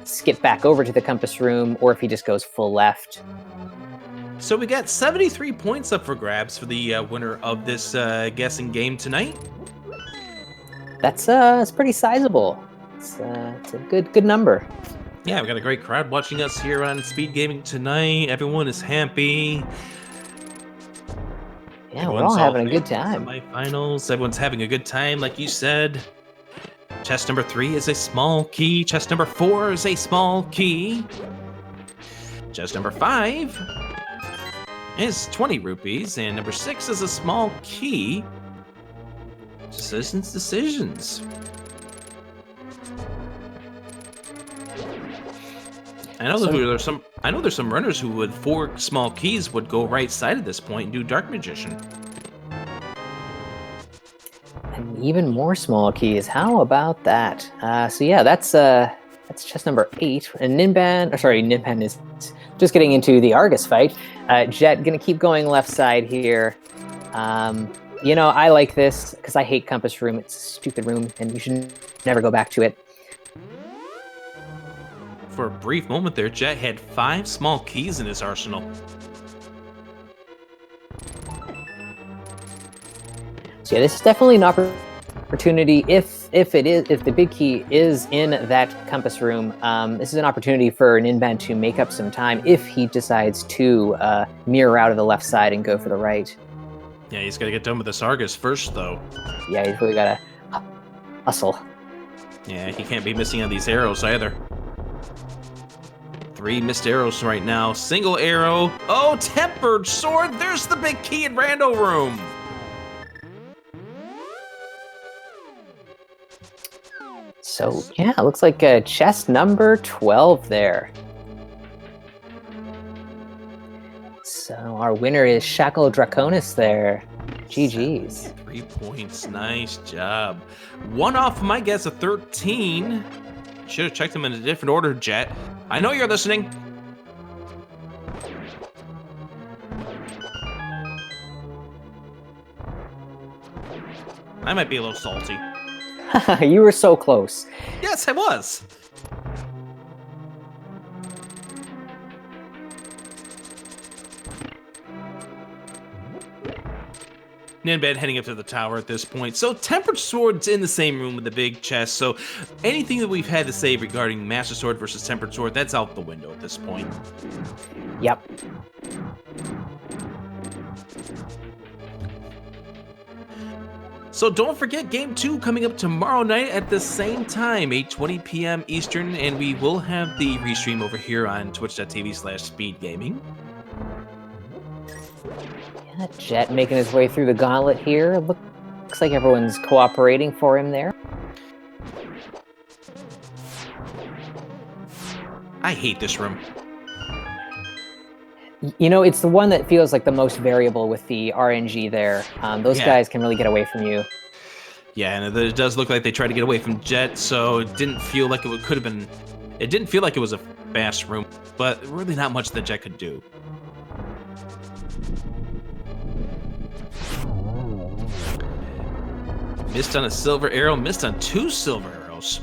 skip back over to the compass room, or if he just goes full left. So we got 73 points up for grabs for the winner of this guessing game tonight. That's it's pretty sizable. It's a good number. Yeah, we got a great crowd watching us here on Speed Gaming tonight. Everyone is happy. Yeah, we're all having a good time. Semifinals. Everyone's having a good time, like you said. Chest number 3 is a small key. Chest number 4 is a small key. Chest number 5 is 20 rupees, and number 6 is a small key. Decisions. I know there's some runners who would 4 small keys would go right side at this point and do Dark Magician. And even more small keys. How about that? So yeah, that's chest number 8. And Ninban is just getting into the Argus fight. Jet gonna keep going left side here. You know, I like this because I hate compass room. It's a stupid room, and you should never go back to it. For a brief moment there, Jet had 5 small keys in his arsenal. So yeah, this is definitely an opportunity. If the big key is in that compass room, this is an opportunity for Ninban to make up some time if he decides to mirror out of the left side and go for the right. Yeah, he's got to get done with this Argus first, though. Yeah, he's really got to hustle. Yeah, he can't be missing on these arrows either. 3 missed arrows right now. Single arrow. Oh, Tempered Sword. There's the big key in Rando Room. So, yeah, it looks like chest number 12 there. So our winner is Shackle Draconis there. GG's. 3 points. Nice job. 1 off my guess of 13. Should have checked them in a different order, Jet. I know you're listening. I might be a little salty. You were so close. Yes, I was. Ninban heading up to the tower at this point. So Tempered Sword's in the same room with the big chest, so anything that we've had to say regarding Master Sword versus Tempered Sword, that's out the window at this point. Yep. So don't forget Game 2 coming up tomorrow night at the same time, 8:20 p.m. Eastern, and we will have the restream over here on twitch.tv/speedgaming. Yeah, Jet making his way through the gauntlet here. Looks like everyone's cooperating for him there. I hate this room. You know, it's the one that feels like the most variable with the RNG there. Those guys can really get away from you. Yeah, and it does look like they tried to get away from Jet, so it didn't feel like it could have been. It didn't feel like it was a fast room, but really not much that Jet could do. Missed on a silver arrow, missed on 2 silver arrows.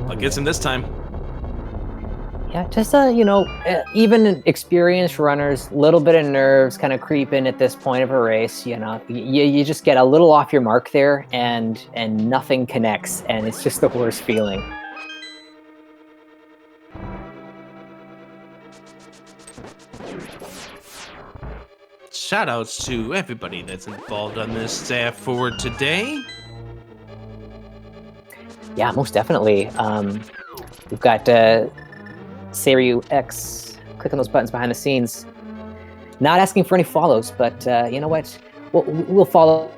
But gets him this time. Yeah, just even experienced runners, little bit of nerves kind of creep in at this point of a race. You know, you just get a little off your mark there, and nothing connects, and it's just the worst feeling. Shout outs to everybody that's involved on this staff for today. Yeah, most definitely. We've got Seiryu X clicking those buttons behind the scenes. Not asking for any follows, but you know what? We'll follow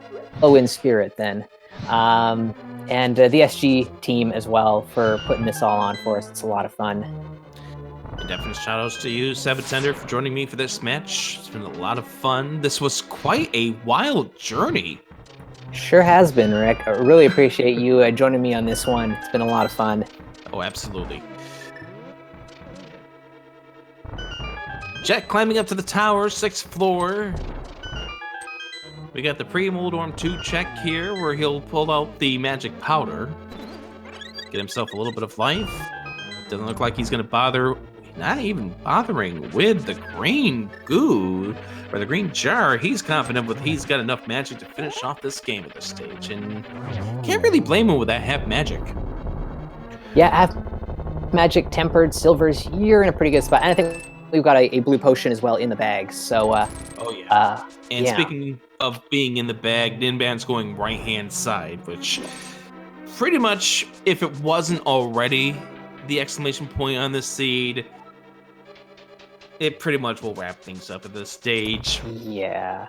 in spirit then. And the SG team as well for putting this all on for us. It's a lot of fun. And definite shout outs to you, Sabatender, for joining me for this match. It's been a lot of fun. This was quite a wild journey. Sure has been, Rick. I really appreciate you joining me on this one. It's been a lot of fun. Oh, absolutely. Jet climbing up to the tower, 6th floor. We got the pre-Moldorm 2 check here, where he'll pull out the magic powder. Get himself a little bit of life. Doesn't look like he's going to bother, not even bothering with the green goo, or the green jar. He's confident he's got enough magic to finish off this game at this stage, and can't really blame him with that half magic. Yeah, half magic, tempered, silvers, you're in a pretty good spot. And I think we've got a blue potion as well in the bag, so... oh, yeah. And speaking of being in the bag, Ninban's going right-hand side, which pretty much, if it wasn't already the exclamation point on this seed, it pretty much will wrap things up at this stage. Yeah.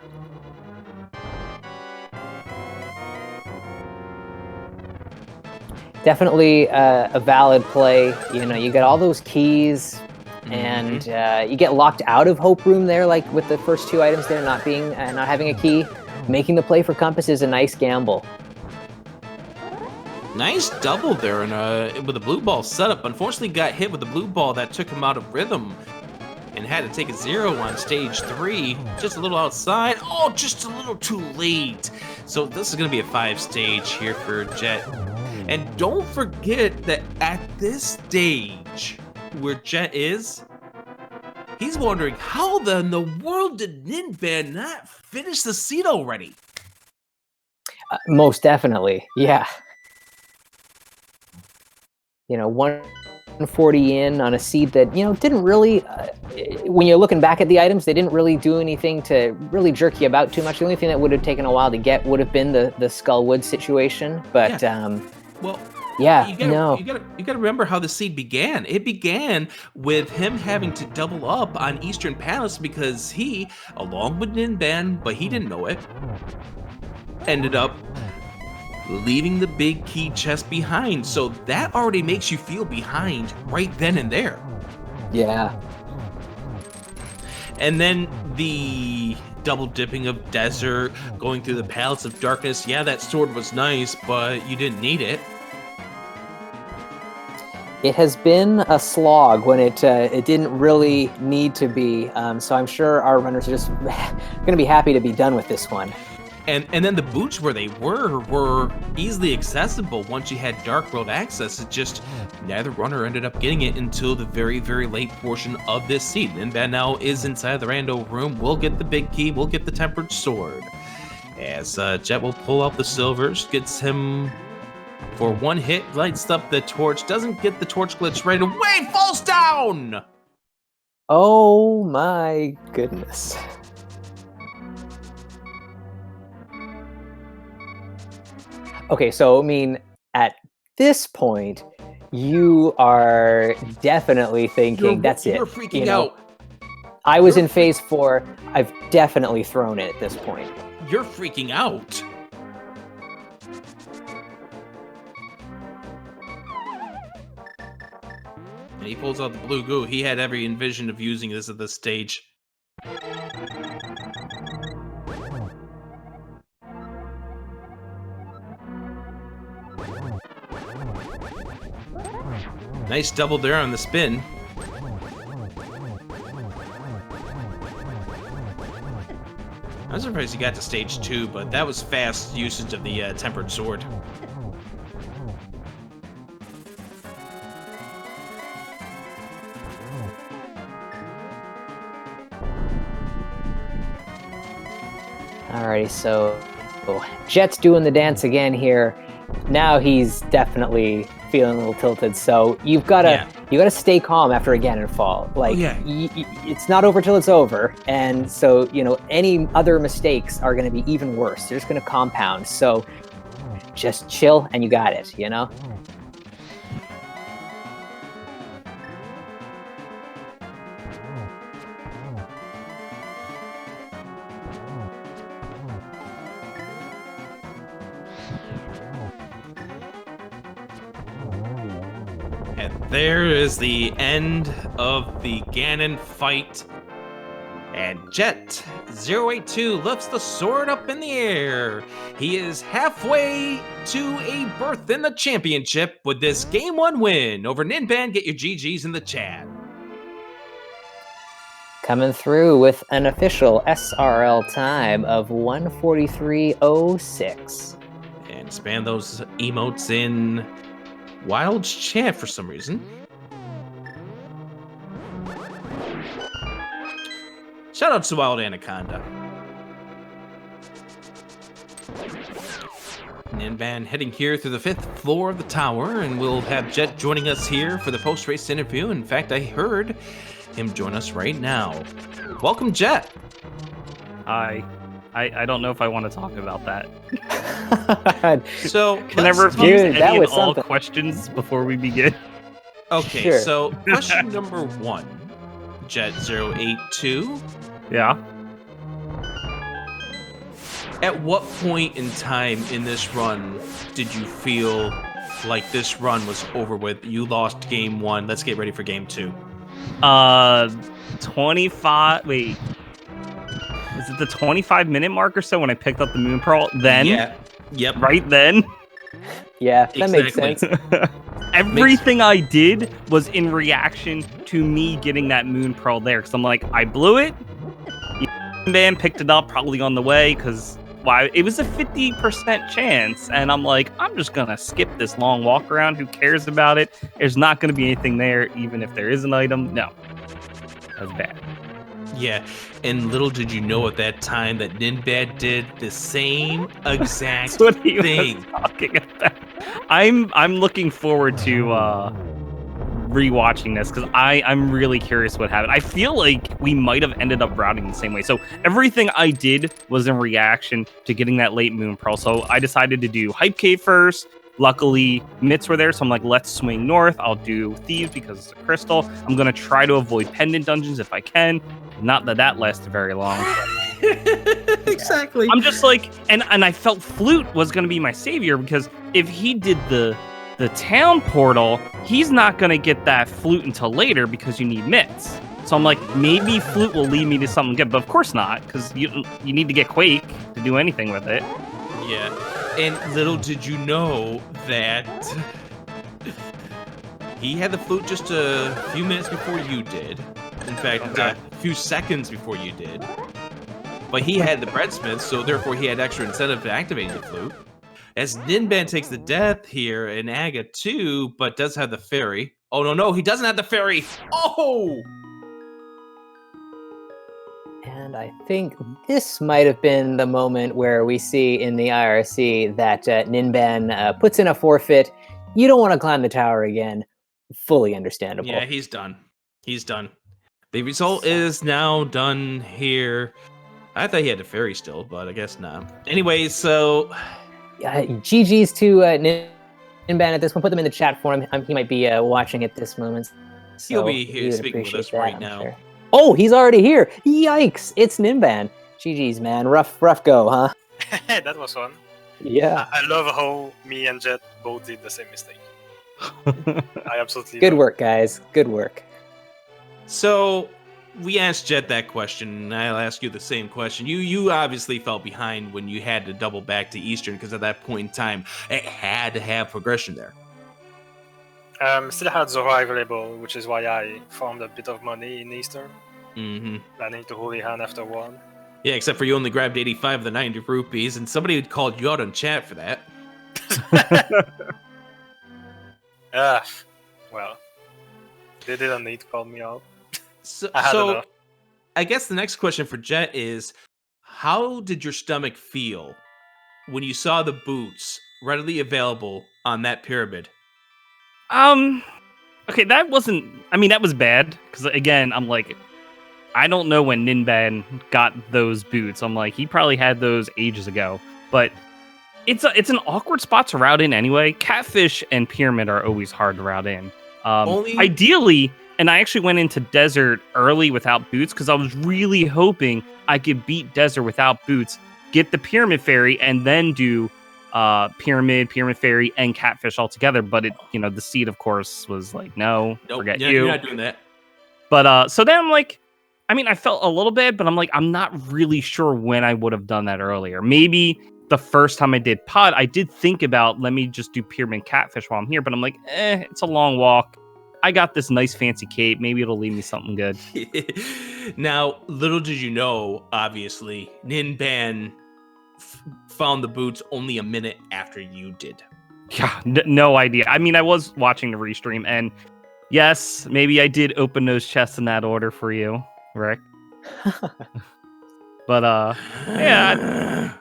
Definitely a valid play. You know, you get all those keys, and you get locked out of Hope Room there, like with the first 2 items there not having a key. Making the play for Compass is a nice gamble. Nice double there with a blue ball setup. Unfortunately got hit with the blue ball that took him out of rhythm and had to take a 0 on stage 3. Just a little outside. Oh, just a little too late. So this is going to be a 5 stage here for Jet. And don't forget that at this stage where Jet is, he's wondering how in the world did Ninban not finish the seed already? Most definitely, yeah. You know, 140 in on a seed that, you know, didn't really, when you're looking back at the items, they didn't really do anything to really jerk you about too much. The only thing that would have taken a while to get would have been the Skullwood situation. But, well, yeah, you gotta remember how the seed began. It began with him having to double up on Eastern Palace because he, along with Ninban, but he didn't know it, ended up leaving the big key chest behind. So that already makes you feel behind right then and there. Yeah. And then the double dipping of Desert, going through the Palace of Darkness. Yeah, that sword was nice, but you didn't need it. It has been a slog when it didn't really need to be. So I'm sure our runners are just going to be happy to be done with this one. And then the boots where they were easily accessible once you had Dark World access. It just, neither runner ended up getting it until the very, very late portion of this seed. Ninban now is inside the rando room. We'll get the big key. We'll get the tempered sword. As Jet will pull out the silvers, gets him for 1 hit, lights up the torch, doesn't get the torch glitch right away, falls down! Oh my goodness. Okay, so I mean, at this point, you are definitely thinking, that's it. You're freaking out. I was in phase 4. I've definitely thrown it at this point. You're freaking out. And he pulls out the blue goo. He had every envision of using this at this stage. Nice double there on the spin. I'm surprised he got to stage 2, but that was fast usage of the tempered sword. Alrighty, so Jet's doing the dance again here. Now he's definitely feeling a little tilted. So you've got to stay calm after a Ganon fall. Like it's not over till it's over, and so any other mistakes are going to be even worse. They're just going to compound. So just chill, and you got it. There is the end of the Ganon fight. And Jet082 lifts the sword up in the air. He is halfway to a berth in the championship with this Game 1 win over Ninban. Get your GGs in the chat. Coming through with an official SRL time of 1:43:06. And spam those emotes in Wild's chat for some reason. Shout out to Wild Anaconda. Ninban heading here through the 5th floor of the tower, and we'll have Jet joining us here for the post-race interview. In fact, I heard him join us right now. Welcome, Jet. Hi. I don't know if I want to talk about that. So can I refuse any and all questions before we begin? Okay, sure. So question number 1, Jet082. Yeah. At what point in time in this run did you feel like this run was over with? You lost game 1. Let's get ready for game 2. 25. Wait. Is it the 25-minute mark or so when I picked up the Moon Pearl? Then? Yeah. Yep. Right then? Yeah, that makes sense. Everything I did was in reaction to me getting that Moon Pearl there. Because I'm like, I blew it. Man picked it up probably on the way because it was a 50% chance. And I'm like, I'm just going to skip this long walk around. Who cares about it? There's not going to be anything there, even if there is an item. No. That was bad. Yeah, and little did you know at that time that Ninban did the same exact That's what he thing. was talking about. I'm looking forward to rewatching this because I'm really curious what happened. I feel like we might have ended up routing the same way. So everything I did was in reaction to getting that late Moon Pearl. So I decided to do Hype Cave first. Luckily, Mitts were there, so I'm like, let's swing north. I'll do Thieves because it's a crystal. I'm going to try to avoid pendant dungeons if I can. Not that lasted very long. Exactly. I'm just like, and I felt Flute was going to be my savior because if he did the town portal, he's not going to get that Flute until later because you need Mitts. So I'm like, maybe Flute will lead me to something good, but of course not because you need to get Quake to do anything with it. Yeah. And little did you know that he had the flute just a few minutes before you did. In fact, a few seconds before you did. But he had the breadsmith, so therefore he had extra incentive to activate the flute. As Ninban takes the death here in Aga 2, but does have the fairy. Oh, no, he doesn't have the fairy. Oh! And I think this might have been the moment where we see in the IRC that Ninban puts in a forfeit. You don't want to climb the tower again. Fully understandable. Yeah, he's done. He's done. The result is now done here. I thought he had the fairy still, but I guess not. Anyway, so... GG's to Ninban at this one. Put them in the chat for him. He might be watching at this moment. So he'll be here speaking with us right now. Sure. Oh, he's already here. Yikes. It's Ninban. GG's, man. Rough go, huh? That was fun. Yeah. I love how me and Jet both did the same mistake. I absolutely Good don't. work, guys. Good work. So we asked Jet that question, and I'll ask you the same question. You obviously felt behind when you had to double back to Eastern because at that point in time, it had to have progression there. Still had Zora available, which is why I farmed a bit of money in Eastern, Mm-hmm. planning to Holy Hand after one. Yeah, except for you only grabbed 85 of the 90 rupees, and somebody called you out on chat for that. Well, they didn't need to call me out. So, I had enough. I guess the next question for Jet is, how did your stomach feel when you saw the boots readily available on that pyramid? Okay, that wasn't. I mean, that was bad because again, I'm like, I don't know when Ninban got those boots. I'm like, he probably had those ages ago. But it's an awkward spot to route in anyway. Catfish and Pyramid are always hard to route in. Ideally, and I actually went into Desert early without boots because I was really hoping I could beat Desert without boots, get the Pyramid Fairy, and then do Pyramid Fairy, and Catfish all together. But the seed, of course, was like, no, Nope, forget you're not doing that. But so then I'm like, I mean, I felt a little bad, but I'm like, I'm not really sure when I would have done that earlier. Maybe the first time I did pod, I did think about, let me just do Pyramid Catfish while I'm here, but I'm like, it's a long walk. I got this nice fancy cape. Maybe it'll lead me something good. Now, little did you know, obviously, Ninban found the boots only a minute after you did. Yeah, no idea. I mean, I was watching the restream, and yes, maybe I did open those chests in that order for you, Rick. But yeah.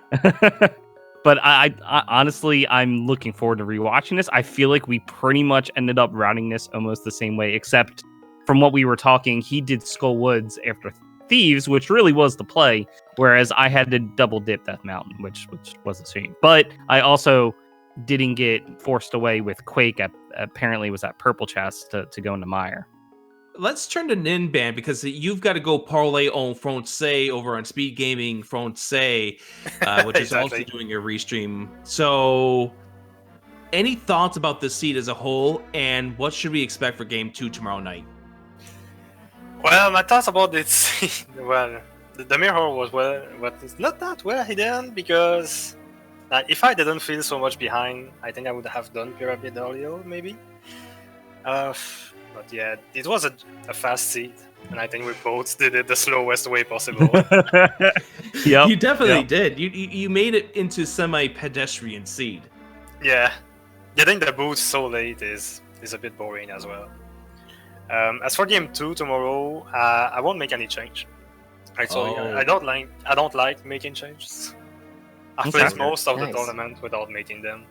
But I honestly, I'm looking forward to rewatching this. I feel like we pretty much ended up routing this almost the same way, except from what we were talking, he did Skull Woods after Thieves, which really was the play, whereas I had to double dip Death Mountain, which was a shame. But I also didn't get forced away with Quake. Apparently, was that purple chest to go into Mire. Let's turn to Ninban because you've got to go parlay on Francais over on Speed Gaming Francais, which is also doing a restream. So, any thoughts about this seed as a whole, and what should we expect for Game 2 tomorrow night? Well, my thoughts about this, well, the mirror was it's not that well hidden because if I didn't feel so much behind, I think I would have done Pyramid earlier, maybe. But yeah, it was a fast seed, and I think we both did it the slowest way possible. Yep, you definitely did. You made it into semi-pedestrian seed. Yeah, getting the boots so late is a bit boring as well. As for Game 2 tomorrow, I won't make any change. I don't like making changes. I played most of the tournament without making them.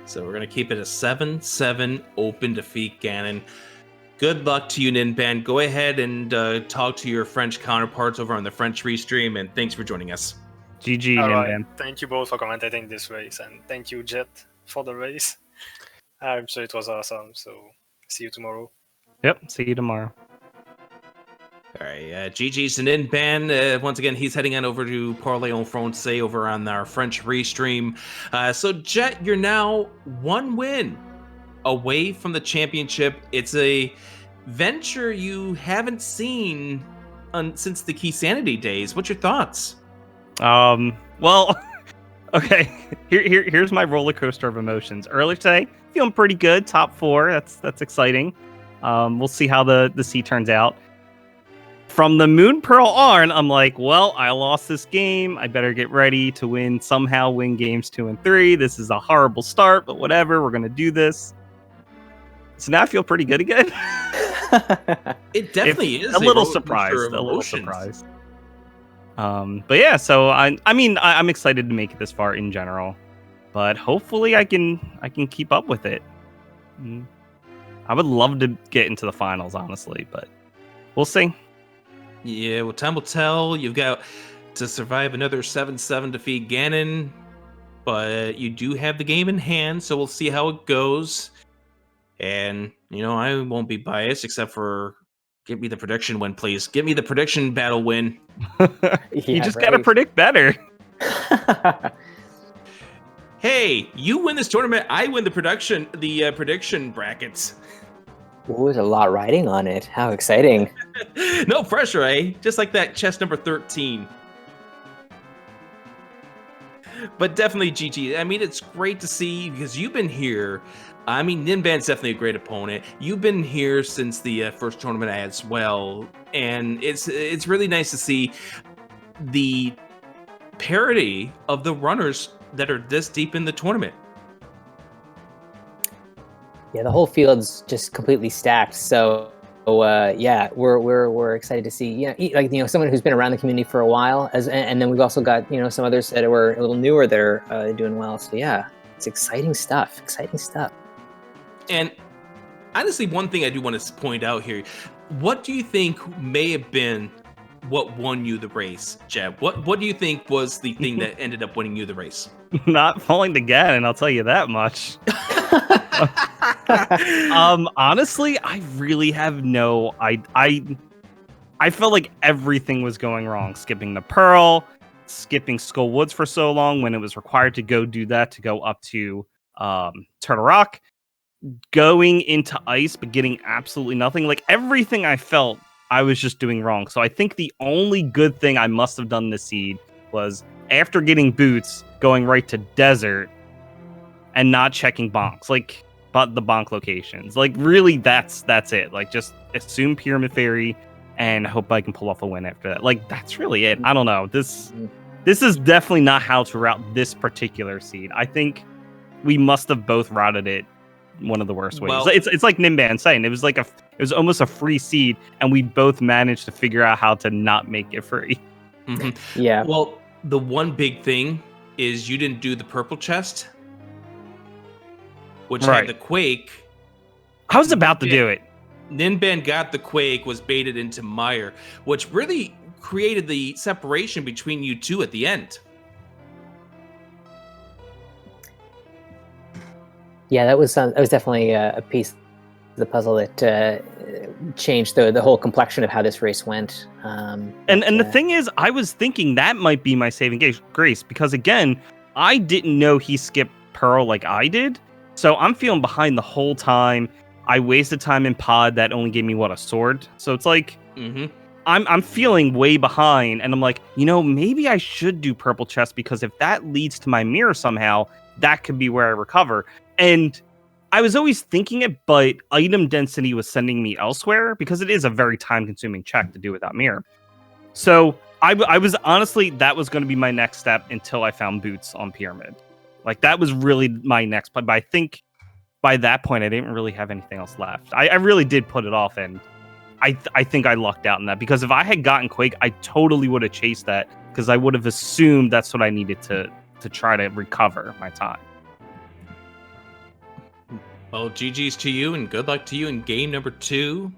So we're gonna keep it a 7-7 open defeat Ganon. Good luck to you, Ninban. Go ahead and talk to your French counterparts over on the French restream, and thanks for joining us. GG, Ninban. Thank you both for commentating this race, and thank you, Jet, for the race. I'm sure it was awesome, so see you tomorrow. Yep, see you tomorrow. All right, GG's to Ninban. Once again, he's heading on over to Parlay en Francais over on our French restream. So, Jet, you're now one win away from the championship. It's a venture you haven't seen since the Key Sanity days. What's your thoughts? Well, okay. Here's my roller coaster of emotions. Earlier today, feeling pretty good. Top 4. That's exciting. We'll see how the sea turns out. From the Moon Pearl on, I'm like, well, I lost this game. I better get ready to somehow win games 2 and 3. This is a horrible start, but whatever. We're gonna do this. So now I feel pretty good again. It definitely is a little surprised. But yeah, so I'm excited to make it this far in general, but hopefully I can keep up with it. I would love to get into the finals, honestly, but we'll see. Yeah, well, time will tell. You've got to survive another 7-7 defeat Ganon, but you do have the game in hand, so we'll see how it goes. And, I won't be biased except for give me the prediction win, please. Give me the prediction battle win. You just got to predict better. Hey, you win this tournament, I win the prediction brackets. Ooh, there's a lot riding on it. How exciting. No pressure, eh? Just like that chest number 13. But definitely, GG. I mean, it's great to see because you've been here. I mean, Ninban's definitely a great opponent. You've been here since the first tournament as well, and it's really nice to see the parity of the runners that are this deep in the tournament. Yeah, the whole field's just completely stacked. So, yeah, we're excited to see, someone who's been around the community for a while, and then we've also got some others that were a little newer that are doing well. So yeah, it's exciting stuff. Exciting stuff. And honestly, one thing I do want to point out here: what do you think may have been what won you the race, Jeb? What do you think was the thing that ended up winning you the race? Not falling to Ganon, I'll tell you that much. Honestly, I really have no. I felt like everything was going wrong. Skipping the Pearl, skipping Skull Woods for so long when it was required to go do that to go up to Turtle Rock, going into ice but getting absolutely nothing. Like everything I felt I was just doing wrong. So I think the only good thing I must have done this seed was after getting boots, going right to desert and not checking bonks, but the bonk locations. Like really, that's it. Like just assume Pyramid Fairy and hope I can pull off a win after that. Like that's really it. I don't know. This is definitely not how to route this particular seed. I think we must have both routed it one of the worst ways. Well, it's like Ninban saying it was almost a free seed, and we both managed to figure out how to not make it free. Mm-hmm. Yeah. Well, the one big thing is you didn't do the purple chest, which had the Quake. I was about to do it. Ninban got the Quake, was baited into Mire, which really created the separation between you two at the end. Yeah, that was definitely a piece of the puzzle that changed the whole complexion of how this race went. And the thing is, I was thinking that might be my saving grace because again, I didn't know he skipped Pearl like I did, so I'm feeling behind the whole time. I wasted time in Pod that only gave me a sword. So it's like I'm feeling way behind, and I'm like, maybe I should do purple chest because if that leads to my mirror somehow, that could be where I recover. And I was always thinking it, but item density was sending me elsewhere because it is a very time-consuming check to do without mirror. So I was honestly, that was going to be my next step until I found boots on Pyramid. Like that was really my next play. But I think by that point, I didn't really have anything else left. I really did put it off, and I think I lucked out in that because if I had gotten Quake, I totally would have chased that because I would have assumed that's what I needed to try to recover my time. Well, GG's to you, and good luck to you in game number 2.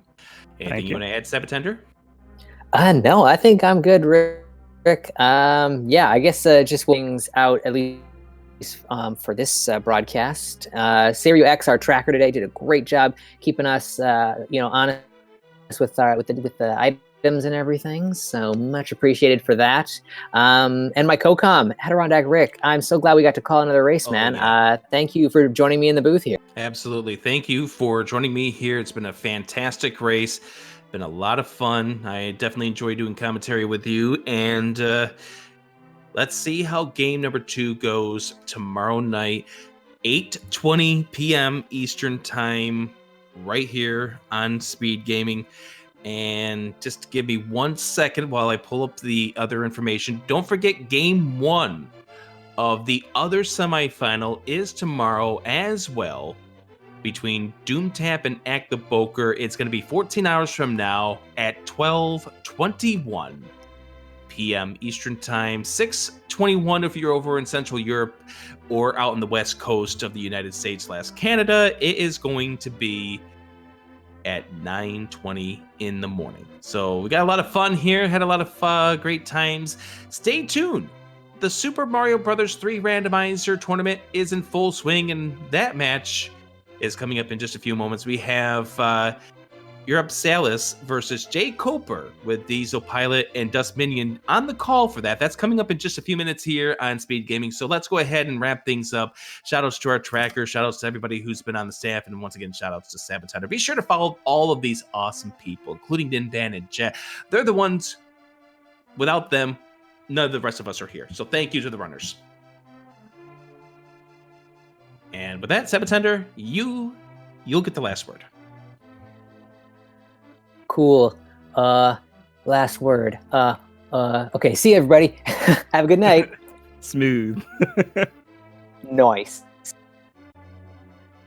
Anything you want to add, Sabatender? No, I think I'm good, Rick. Yeah, I guess just wings out at least for this broadcast. Serio X, our tracker today, did a great job keeping us, honest with the items and everything. So much appreciated for that. And my co-com, Adirondack Rick, I'm so glad we got to call another race, man. Yeah. Thank you for joining me in the booth here. Absolutely. Thank you for joining me here. It's been a fantastic race. Been a lot of fun. I definitely enjoy doing commentary with you. And let's see how game number 2 goes tomorrow night, 8:20 p.m. Eastern time, right here on Speed Gaming. And just give me 1 second while I pull up the other information. Don't forget, game 1 of the other semifinal is tomorrow as well, between Doomtap and Act the Boker. It's going to be 14 hours from now at 12:21 p.m. Eastern Time, 6:21 if you're over in Central Europe or out on the West Coast of the United States / Canada. It is going to be at 9:20 in the morning. So we got a lot of fun here, had a lot of great times. Stay tuned. The Super Mario Bros. 3 Randomizer tournament is in full swing, and that match is coming up in just a few moments. We have You're up Salis versus Jay Coper with Diesel Pilot and Dust Minion on the call for that. That's coming up in just a few minutes here on Speed Gaming. So let's go ahead and wrap things up. Shoutouts to our tracker. Shoutouts to everybody who's been on the staff. And once again, shoutouts to Saboteur. Be sure to follow all of these awesome people, including Ninban and Jet. They're the ones, without them, none of the rest of us are here. So thank you to the runners. And with that, Saboteur, you'll get the last word. Cool. Last word. Okay, see you, everybody. Have a good night. Smooth. Nice.